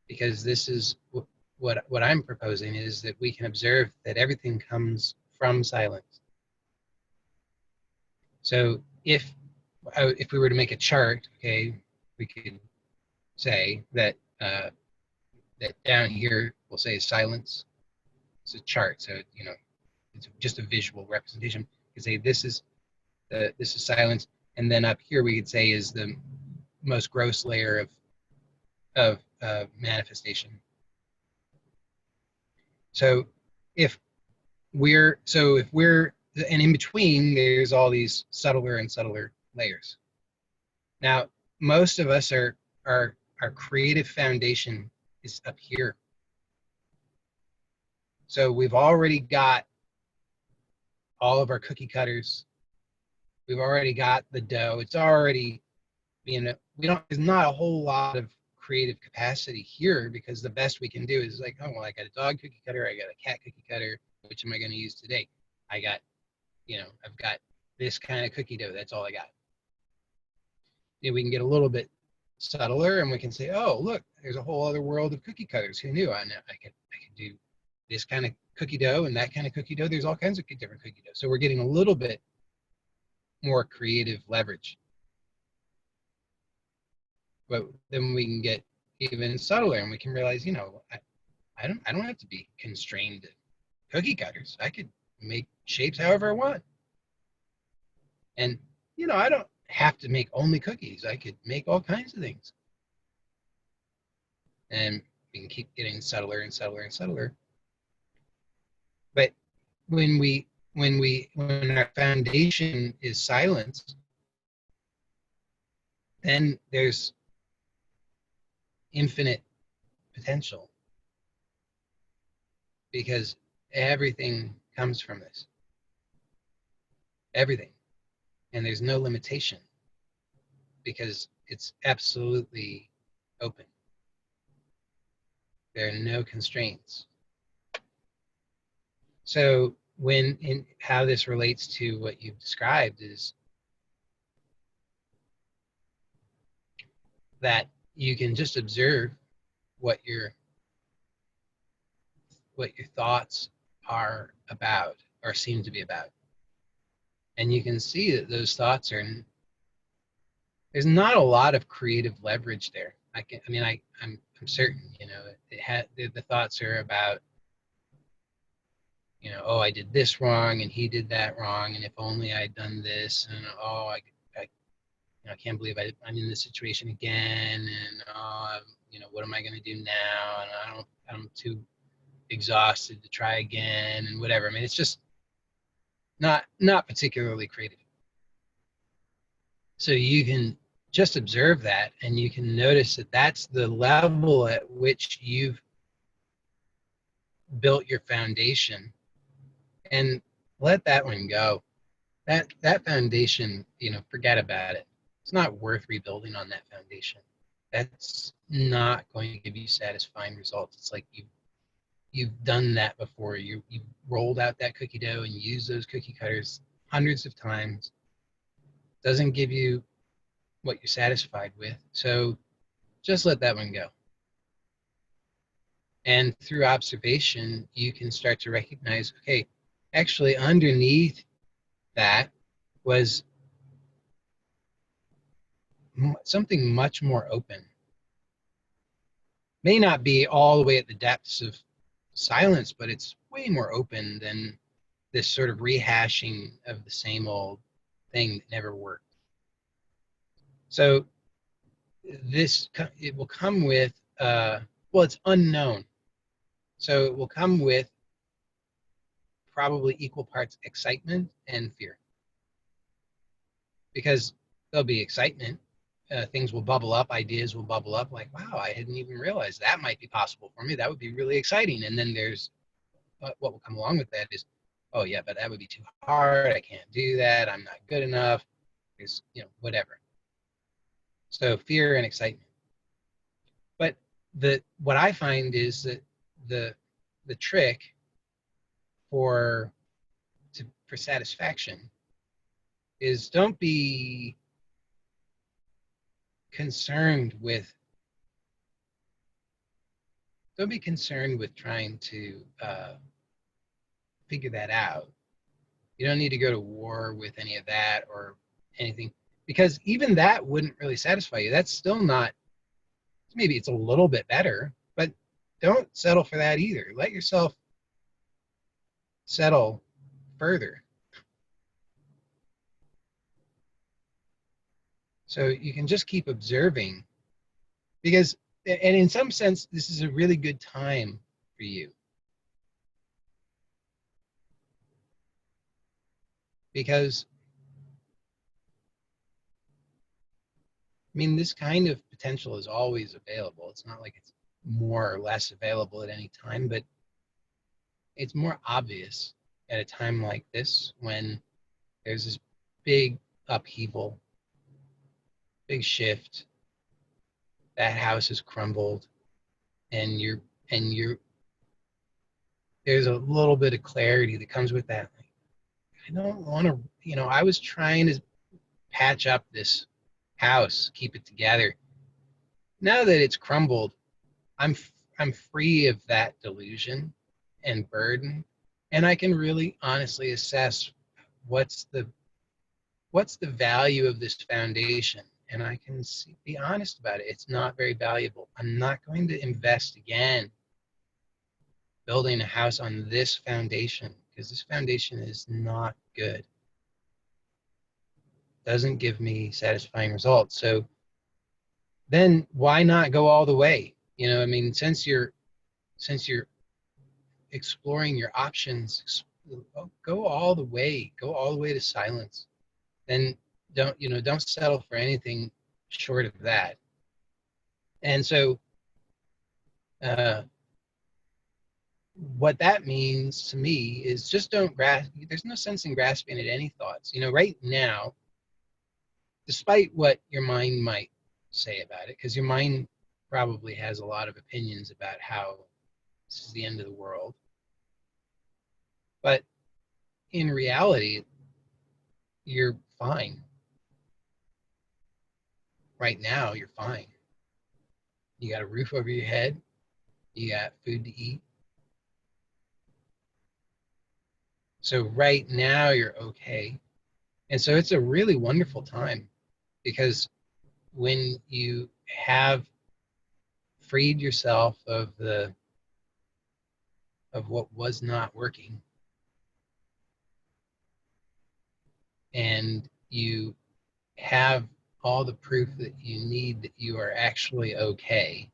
because this is what I'm proposing is that we can observe that everything comes from silence. So if we were to make a chart, okay, we could say that that down here we'll say is silence. It's a chart, so it's just a visual representation. You could say this is silence, and then up here we could say is the most gross layer of manifestation. So if we're and in between there's all these subtler and subtler layers. Now most of us our creative foundation is up here. So we've already got all of our cookie cutters. We've already got the dough. It's already, there's not a whole lot of creative capacity here, because the best we can do is like, oh, well, I got a dog cookie cutter, I got a cat cookie cutter. Which am I going to use today? I've got this kind of cookie dough. That's all I got. We can get a little bit subtler and we can say, oh, look, there's a whole other world of cookie cutters. Who knew? I could do this kind of cookie dough and that kind of cookie dough. There's all kinds of different cookie dough. So we're getting a little bit more creative leverage. But then we can get even subtler and we can realize, I don't have to be constrained to cookie cutters. I could make shapes however I want. And, I don't have to make only cookies. I could make all kinds of things. And we can keep getting subtler and subtler and subtler. But when our foundation is silence, then there's infinite potential, because everything comes from this. Everything. And there's no limitation, because it's absolutely open. There are no constraints. So how this relates to what you've described is that you can just observe what your thoughts are about, or seem to be about. And you can see that those thoughts there's not a lot of creative leverage there. I'm certain, the thoughts are about, oh, I did this wrong and he did that wrong, and if only I'd done this, and oh, I can't believe I'm in this situation again, and what am I going to do now? And I'm too exhausted to try again, and whatever. I mean, it's just not particularly creative. So you can just observe that, and you can notice that that's the level at which you've built your foundation, and let that one go. That foundation, forget about it. It's not worth rebuilding on that foundation. That's not going to give you satisfying results. It's like you've done that before. You've rolled out that cookie dough and used those cookie cutters hundreds of times. Doesn't give you what you're satisfied with. So just let that one go. And through observation, you can start to recognize, okay, actually underneath that was something much more open. May not be all the way at the depths of silence, but it's way more open than this sort of rehashing of the same old thing that never worked. So it will come with, it's unknown. So it will come with probably equal parts excitement and fear. Because there'll be excitement. Things will bubble up, ideas will bubble up, like, wow, I hadn't even realized that might be possible for me. That would be really exciting. And then there's what will come along with that is, oh yeah, but that would be too hard. I can't do that. I'm not good enough. There's, whatever. So fear and excitement. But what I find is that the trick for satisfaction is don't be concerned with trying to figure that out. You don't need to go to war with any of that or anything, because even that wouldn't really satisfy you. That's still not, maybe it's a little bit better, but don't settle for that either. Let yourself settle further. So you can just keep observing, because, and in some sense, this is a really good time for you. Because, this kind of potential is always available. It's not like it's more or less available at any time, but it's more obvious at a time like this when there's this big upheaval, big shift. That house has crumbled, and there's a little bit of clarity that comes with that. I don't want to, I was trying to patch up this house, keep it together. Now that it's crumbled, I'm free of that delusion, and burden, and I can really honestly assess what's the value of this foundation, and I can be honest about it. It's not very valuable. I'm not going to invest again building a house on this foundation because this foundation is not good. Doesn't give me satisfying results. So then why not go all the way? You know, I mean, since you're exploring your options, go all the way. Go all the way to silence. Then don't settle for anything short of that. And so what that means to me is just don't grasp. There's no sense in grasping at any thoughts. You know, right now, despite what your mind might say about it, because your mind probably has a lot of opinions about how this is the end of the world. But in reality, you're fine. Right now, you're fine. You got a roof over your head. You got food to eat. So right now, you're okay. And so it's a really wonderful time because when you have freed yourself of what was not working, and you have all the proof that you need that you are actually okay,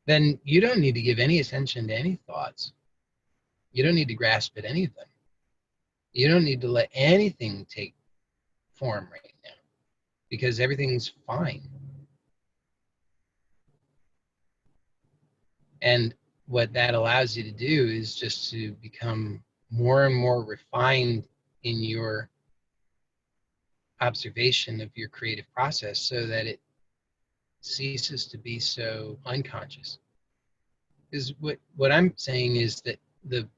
then you don't need to give any attention to any thoughts. You don't need to grasp at anything. You don't need to let anything take form right now because everything's fine. And what that allows you to do is just to become more and more refined in your observation of your creative process so that it ceases to be so unconscious. Because what I'm saying is that the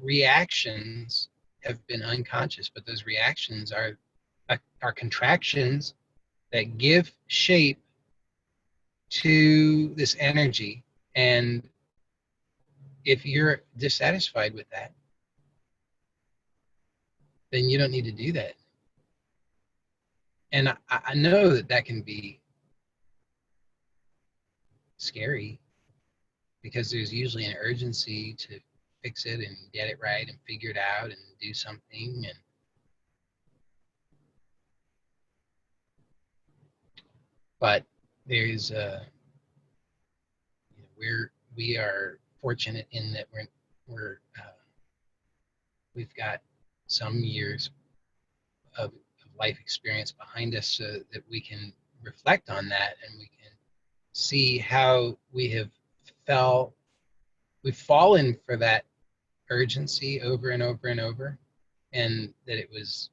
reactions have been unconscious, but those reactions are contractions that give shape to this energy. And if you're dissatisfied with that, then you don't need to do that. And I know that that can be scary because there's usually an urgency to fix it and get it right and figure it out and do something. But there's we are fortunate in that we've got some years of life experience behind us so that we can reflect on that and we can see how we've fallen for that urgency over and over and over, and that it was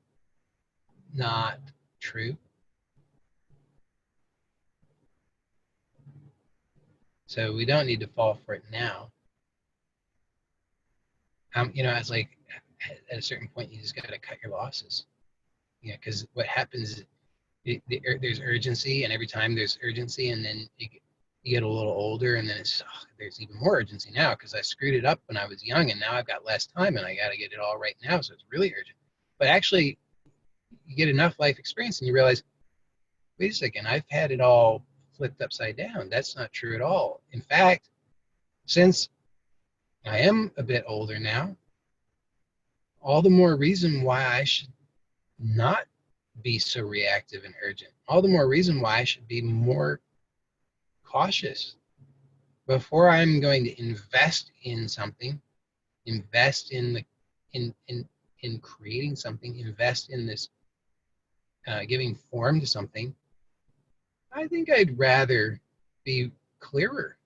not true. So we don't need to fall for it now. It's like at a certain point you just got to cut your losses. Because what happens is there's urgency, and every time there's urgency, and then you get a little older, and then there's even more urgency now because I screwed it up when I was young, and now I've got less time, and I got to get it all right now, so it's really urgent. But actually, you get enough life experience, and you realize, wait a second, I've had it all flipped upside down. That's not true at all. In fact, since I am a bit older now, all the more reason why I should not be so reactive and urgent. All the more reason why I should be more cautious before I'm going to invest in something, invest in creating something, invest in this giving form to something. I think I'd rather be clearer.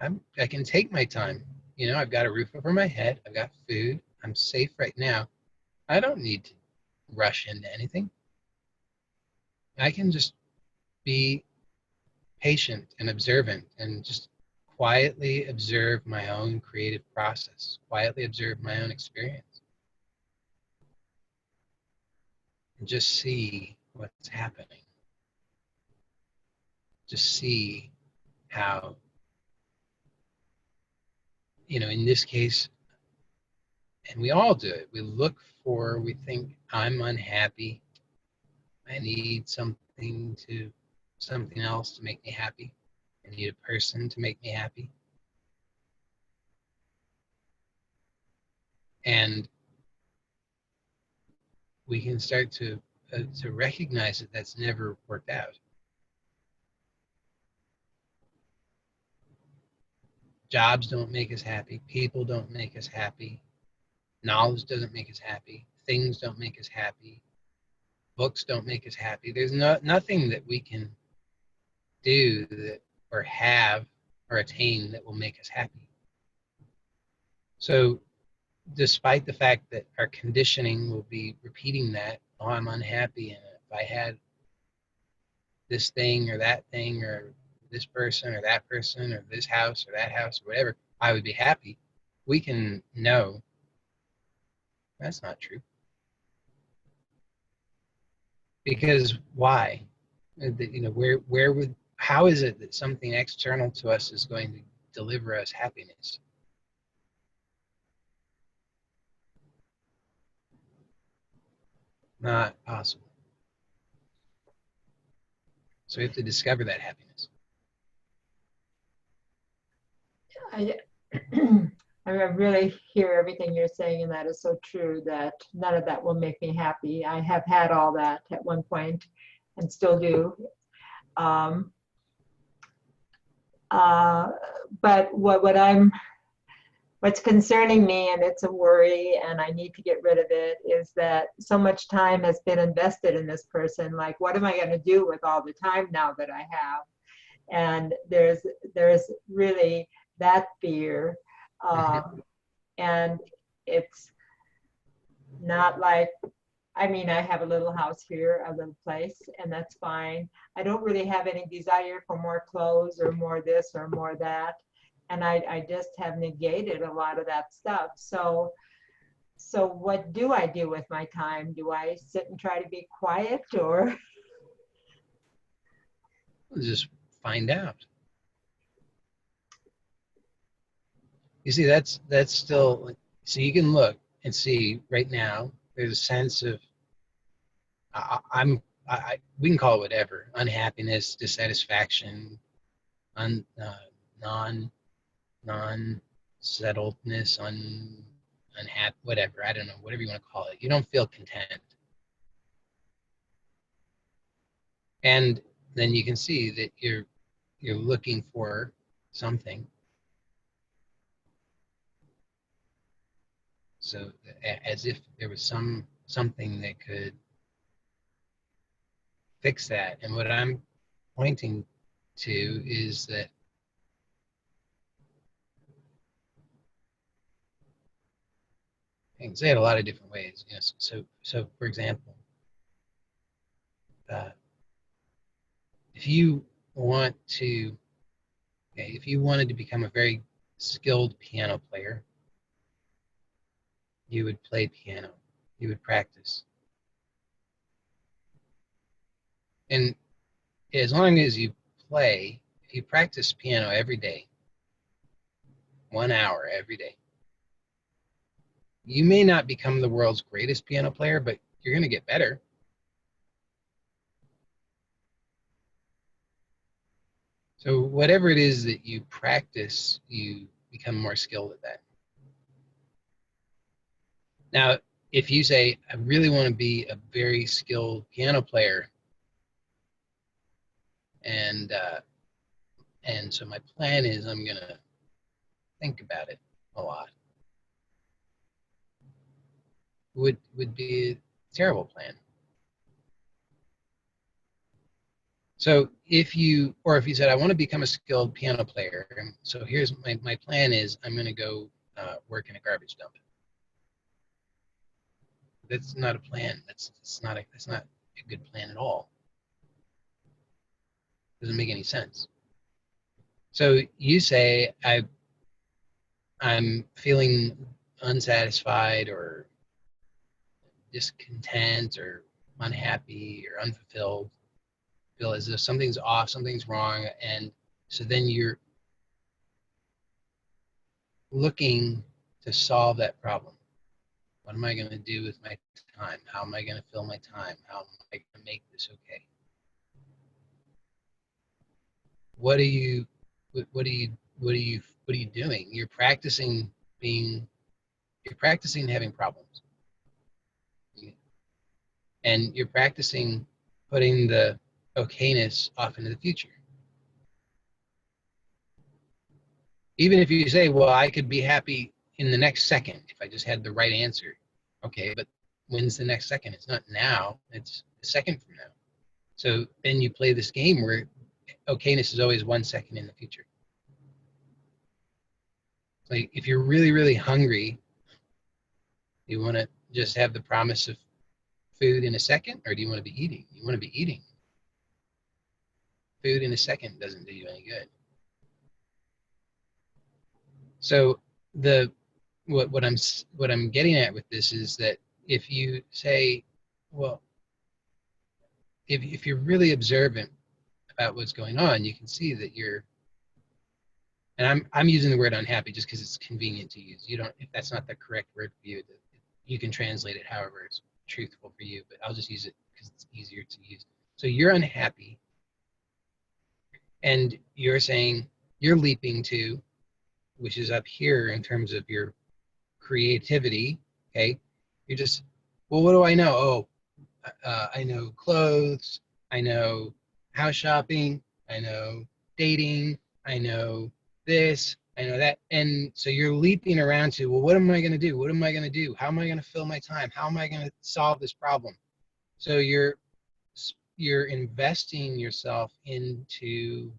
I can take my time. I've got a roof over my head. I've got food. I'm safe right now. I don't need to rush into anything. I can just be patient and observant and just quietly observe my own creative process, quietly observe my own experience, and just see what's happening. Just see how in this case, and we all do it, we think, I'm unhappy. I need something else to make me happy. I need a person to make me happy. And we can start to recognize that that's never worked out. Jobs don't make us happy. People don't make us happy. Knowledge doesn't make us happy. Things don't make us happy. Books don't make us happy. There's nothing that we can do that or have or attain that will make us happy. So despite the fact that our conditioning will be repeating that, oh, I'm unhappy, and if I had this thing or this person or that person or this house or that house or whatever, I would be happy. We can know that's not true. Because why? How is it that something external to us is going to deliver us happiness? Not possible. So we have to discover that happiness. I really hear everything you're saying, and that is so true, that none of that will make me happy. I have had all that at one point and still do. But what's concerning me, and it's a worry, and I need to get rid of it, is that so much time has been invested in this person. Like, what am I going to do with all the time now that I have? And there's really that fear. And it's not like, I mean, I have a little house here, a little place, and that's fine. I don't really have any desire for more clothes or more this or more that. And I just have negated a lot of that stuff. So what do I do with my time? Do I sit and try to be quiet, or? Just find out. You see, that's still, so you can look and see right now, there's a sense of, we can call it whatever, unhappiness, dissatisfaction, non-settledness, unhappy, whatever, I don't know, whatever you want to call it. You don't feel content. And then you can see that you're looking for something. So as if there was something that could fix that. And what I'm pointing to is that I can say it a lot of different ways. So for example, if you wanted to become a very skilled piano player, you would play piano, you would practice. And as long as you play, if you practice piano every day, 1 hour every day, you may not become the world's greatest piano player, but you're going to get better. So whatever it is that you practice, you become more skilled at that. Now, if you say, I really want to be a very skilled piano player, and so my plan is I'm going to think about it a lot, would be a terrible plan. So if you said, I want to become a skilled piano player, and so here's my plan is I'm going to go work in a garbage dump. That's not a plan. That's not a good plan at all. Doesn't make any sense. So you say, I'm feeling unsatisfied or discontent or unhappy or unfulfilled, feel as if something's off, something's wrong, and so then looking to solve that problem. What am I going to do with my time? How am I going to fill my time? How am I going to make this okay? What are you doing? You're practicing having problems. And you're practicing putting the okayness off into the future. Even if you say, well, I could be happy in the next second if I just had the right answer. Okay, but when's the next second? It's not now, it's a second from now. So then you play this game where okayness is always 1 second in the future. Like if you're really, really hungry, you want to just have the promise of food in a second, or do you want to be eating? You want to be eating. Food in a second doesn't do you any good. So what I'm getting at with this is that if you say, well, if you're really observant about what's going on, you can see that you're, and I'm using the word unhappy just because it's convenient to use. You don't, if that's not the correct word for you, you can translate it however it's truthful for you, but I'll just use it because it's easier to use. So you're unhappy, and you're saying, you're leaping to, which is up here in terms of your creativity, okay? You're just, well, what do I know? Oh, I know clothes, I know house shopping, I know dating, I know this, I know that. And so you're leaping around to, well, what am I going to do? What am I going to do? How am I going to fill my time? How am I going to solve this problem? So you're investing yourself into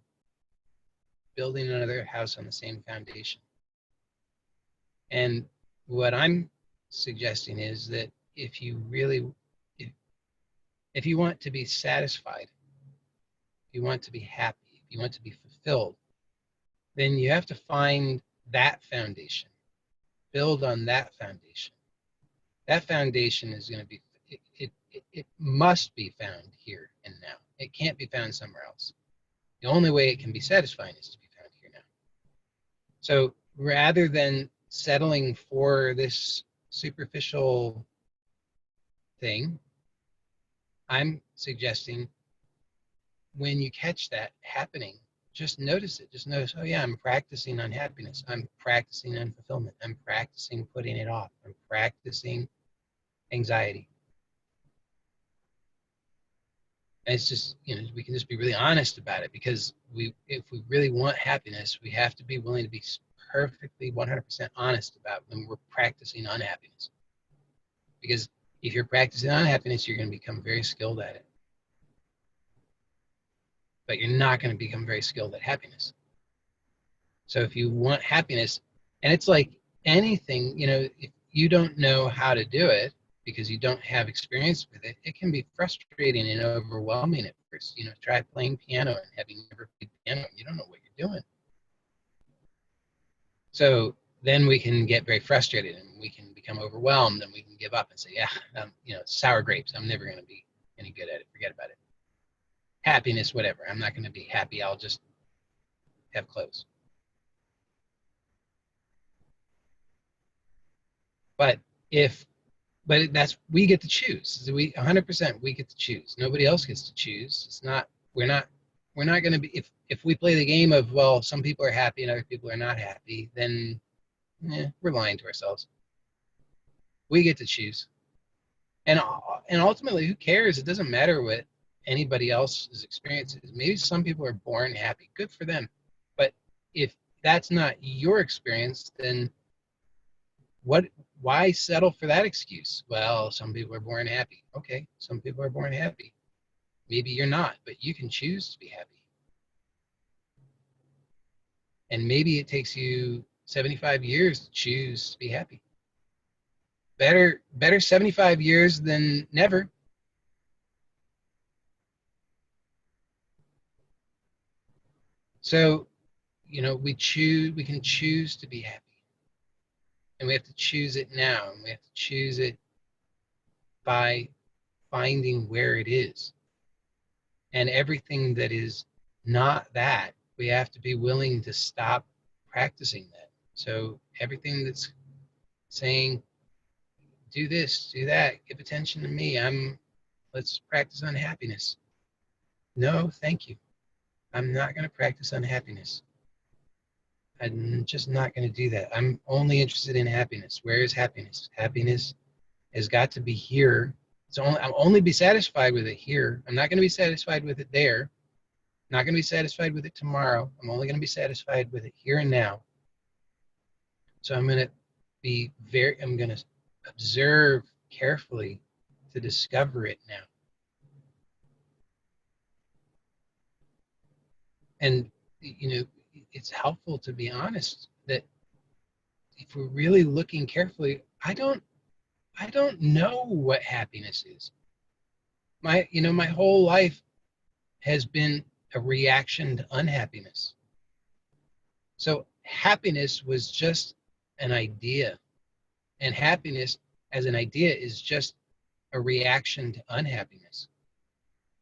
building another house on the same foundation. And what I'm suggesting is that if you really, if you want to be satisfied, if you want to be happy, if you want to be fulfilled, then you have to find that foundation, build on that foundation. That foundation is going to be, it must be found here and now. It can't be found somewhere else. The only way it can be satisfying is to be found here now. So rather than settling for this superficial thing, I'm suggesting when you catch that happening, just notice it. Just notice, oh yeah, I'm practicing unhappiness. I'm practicing unfulfillment. I'm practicing putting it off. I'm practicing anxiety. And it's just, we can just be really honest about it, because if we really want happiness, we have to be willing to be perfectly 100% honest about when we're practicing unhappiness. Because if you're practicing unhappiness, you're going to become very skilled at it. But you're not going to become very skilled at happiness. So if you want happiness, and it's like anything, if you don't know how to do it because you don't have experience with it, it can be frustrating and overwhelming at first. Try playing piano and having never played piano, you don't know what you're doing. So then we can get very frustrated and we can become overwhelmed and we can give up and say, yeah, sour grapes, I'm never going to be any good at it, forget about it. Happiness, whatever, I'm not going to be happy, I'll just have clothes. But we get to choose. We 100% we get to choose. Nobody else gets to choose. It's not, we're not going to be, if we play the game of, well, some people are happy and other people are not happy, then we're lying to ourselves. We get to choose. And ultimately, who cares? It doesn't matter what anybody else's experience is. Maybe some people are born happy. Good for them. But if that's not your experience, then why settle for that excuse? Well, some people are born happy. Okay, some people are born happy. Maybe you're not, but you can choose to be happy. And maybe it takes you 75 years to choose to be happy. Better 75 years than never. So, we can choose to be happy. And we have to choose it now. And we have to choose it by finding where it is. And everything that is not that, we have to be willing to stop practicing that. So everything that's saying, do this, do that, give attention to me, let's practice unhappiness. No, thank you. I'm not going to practice unhappiness. I'm just not going to do that. I'm only interested in happiness. Where is happiness? Happiness has got to be here. I'll only be satisfied with it here. I'm not going to be satisfied with it there. I'm not going to be satisfied with it tomorrow. I'm only going to be satisfied with it here and now. So I'm going to observe carefully to discover it now. And, it's helpful to be honest that if we're really looking carefully, I don't know what happiness is. My whole life has been a reaction to unhappiness. So happiness was just an idea, and happiness as an idea is just a reaction to unhappiness.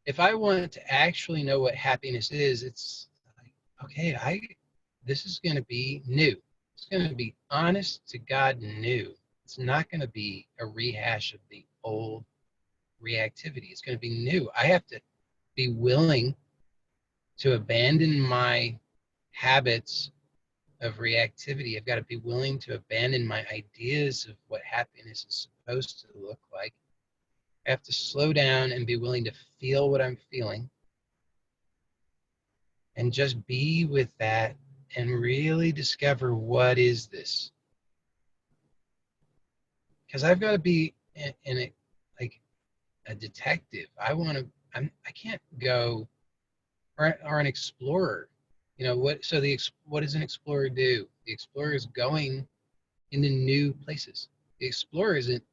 If I want to actually know what happiness is, it's like, okay, this is going to be new. It's going to be honest to God new. It's not going to be a rehash of the old reactivity. It's going to be new. I have to be willing to abandon my habits of reactivity. I've got to be willing to abandon my ideas of what happiness is supposed to look like. I have to slow down and be willing to feel what I'm feeling and just be with that and really discover what is this. Because I've got to be in it like a detective. I can't go or an explorer. What does an explorer do? The explorer is going into new places. The explorer doesn't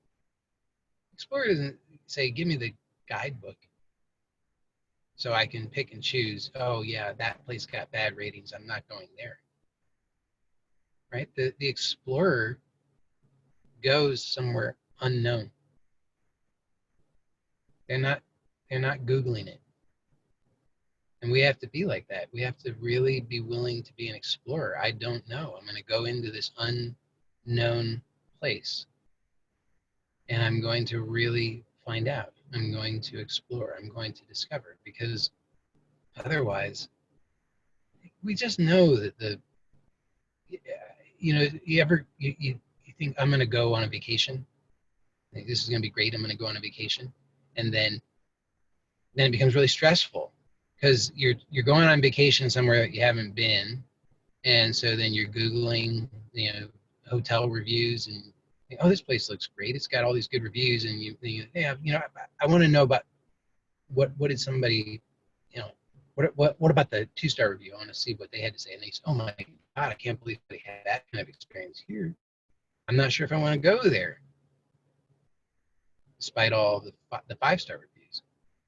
say, give me the guidebook so I can pick and choose. Oh yeah, that place got bad ratings. I'm not going there. Right? The explorer goes somewhere unknown. They're not Googling it. And we have to be like that. We have to really be willing to be an explorer. I don't know. I'm going to go into this unknown place and I'm going to really find out. I'm going to explore. I'm going to discover, because otherwise, we just know that you think I'm going to go on a vacation. Like, this is going to be great. I'm going to go on a vacation. And then it becomes really stressful because you're going on vacation somewhere that you haven't been. And so then you're Googling, hotel reviews and, oh, this place looks great. It's got all these good reviews. And I want to know about what did somebody, what about the 2-star review? I want to see what they had to say. And they say, oh my God, I can't believe they had that kind of experience here. I'm not sure if I want to go there, despite all the 5-star reviews.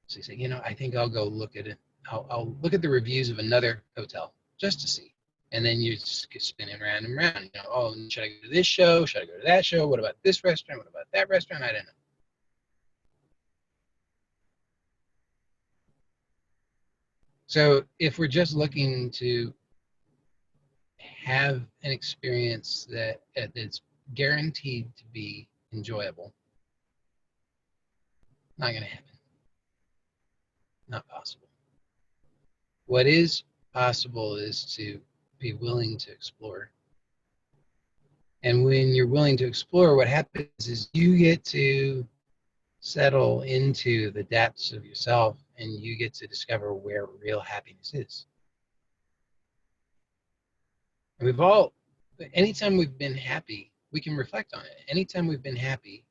So you say, I think I'll go look at it. I'll look at the reviews of another hotel just to see. And then you're just spinning around and around. Oh, should I go to this show? Should I go to that show? What about this restaurant? What about that restaurant? I don't know. So if we're just looking to have an experience that's guaranteed to be enjoyable, not going to happen. Not possible. What is possible is to be willing to explore. And when you're willing to explore, what happens is you get to settle into the depths of yourself and you get to discover where real happiness is. And anytime we've been happy, we can reflect on it. Anytime we've been happy,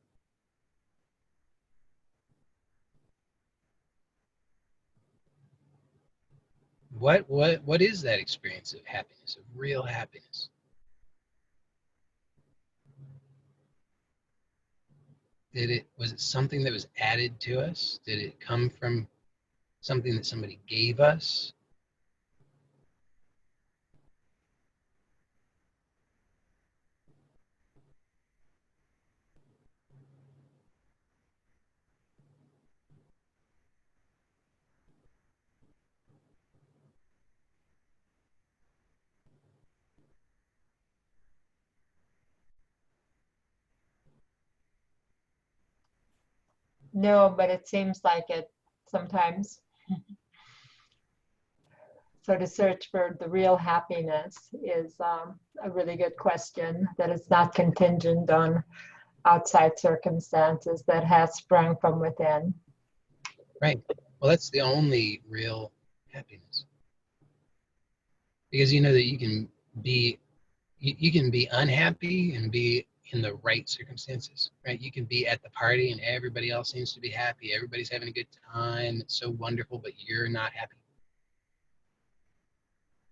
what is that experience of happiness, of real happiness? Was it something that was added to us? Did it come from something that somebody gave us? No, but it seems like it sometimes. So to search for the real happiness is a really good question, that it's not contingent on outside circumstances, that has sprung from within. Right. Well, that's the only real happiness. Because you know that be you can be unhappy and be in the right circumstances, right? You can be at the party and everybody else seems to be happy. Everybody's having a good time. It's so wonderful, but you're not happy.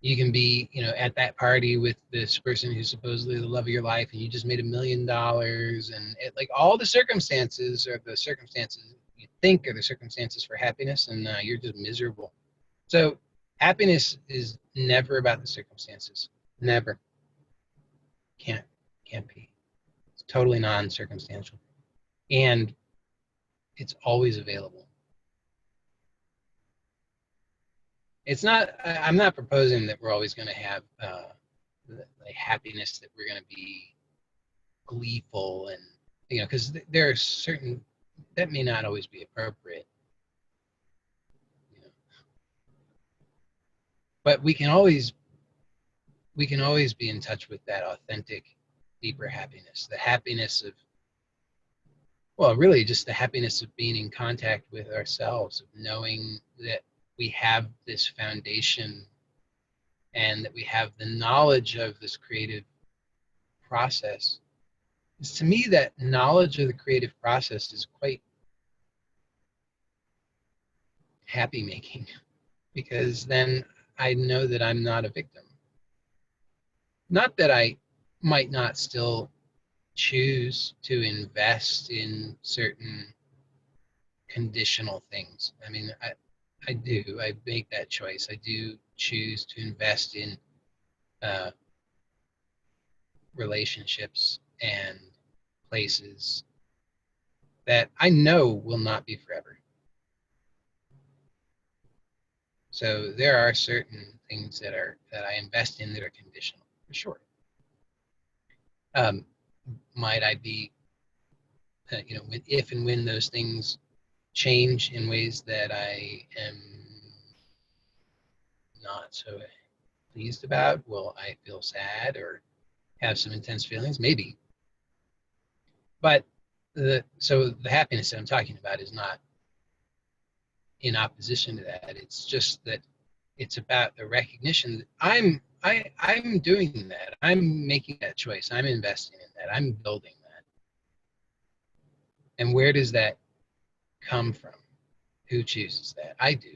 You can be, at that party with this person who's supposedly the love of your life, and you just made $1 million, and like all the circumstances are the circumstances you think are the circumstances for happiness, and you're just miserable. So happiness is never about the circumstances. Never. Can't can't be. It's totally non-circumstantial, and it's always available. It's not. I'm not proposing that we're always going to have like happiness, that we're going to be gleeful, and because there are certain that may not always be appropriate. You know. But we can always be in touch with that authentic, deeper happiness, the happiness of, well, really just the happiness of being in contact with ourselves, of knowing that we have this foundation and that we have the knowledge of this creative process. It's, to me, that knowledge of the creative process is quite happy making, because then I know that I'm not a victim. Not that I might not still choose to invest in certain conditional things. I mean, I do. I make that choice. I do choose to invest in uh, relationships and places that I know will not be forever. So there are certain things that I invest in that are conditional, for sure. Um, might I be, if and when those things change in ways that I am not so pleased about, will I feel sad or have some intense feelings? Maybe. But the happiness that I'm talking about is not in opposition to that. It's just that it's about the recognition that I'm doing that. I'm making that choice. I'm investing in that. I'm building that. And where does that come from? Who chooses that? I do.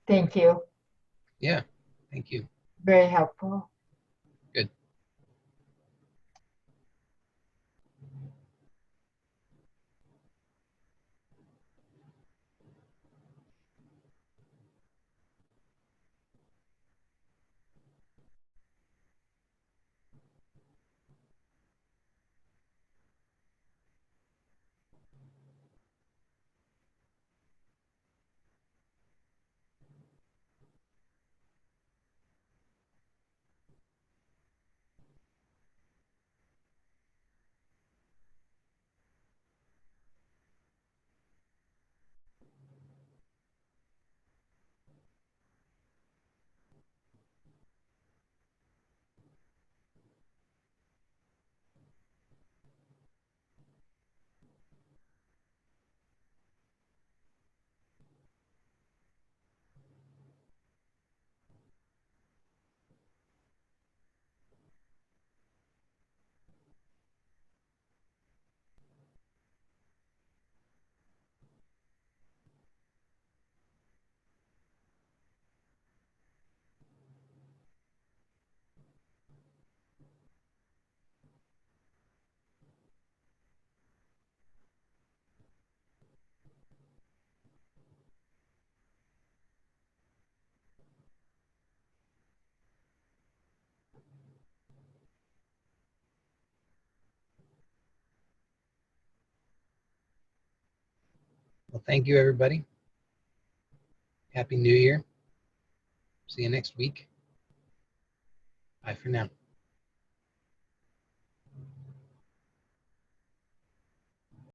Thank you. Yeah. Thank you. Very helpful. Good. Well, thank you, everybody. Happy New Year. See you next week. Bye for now.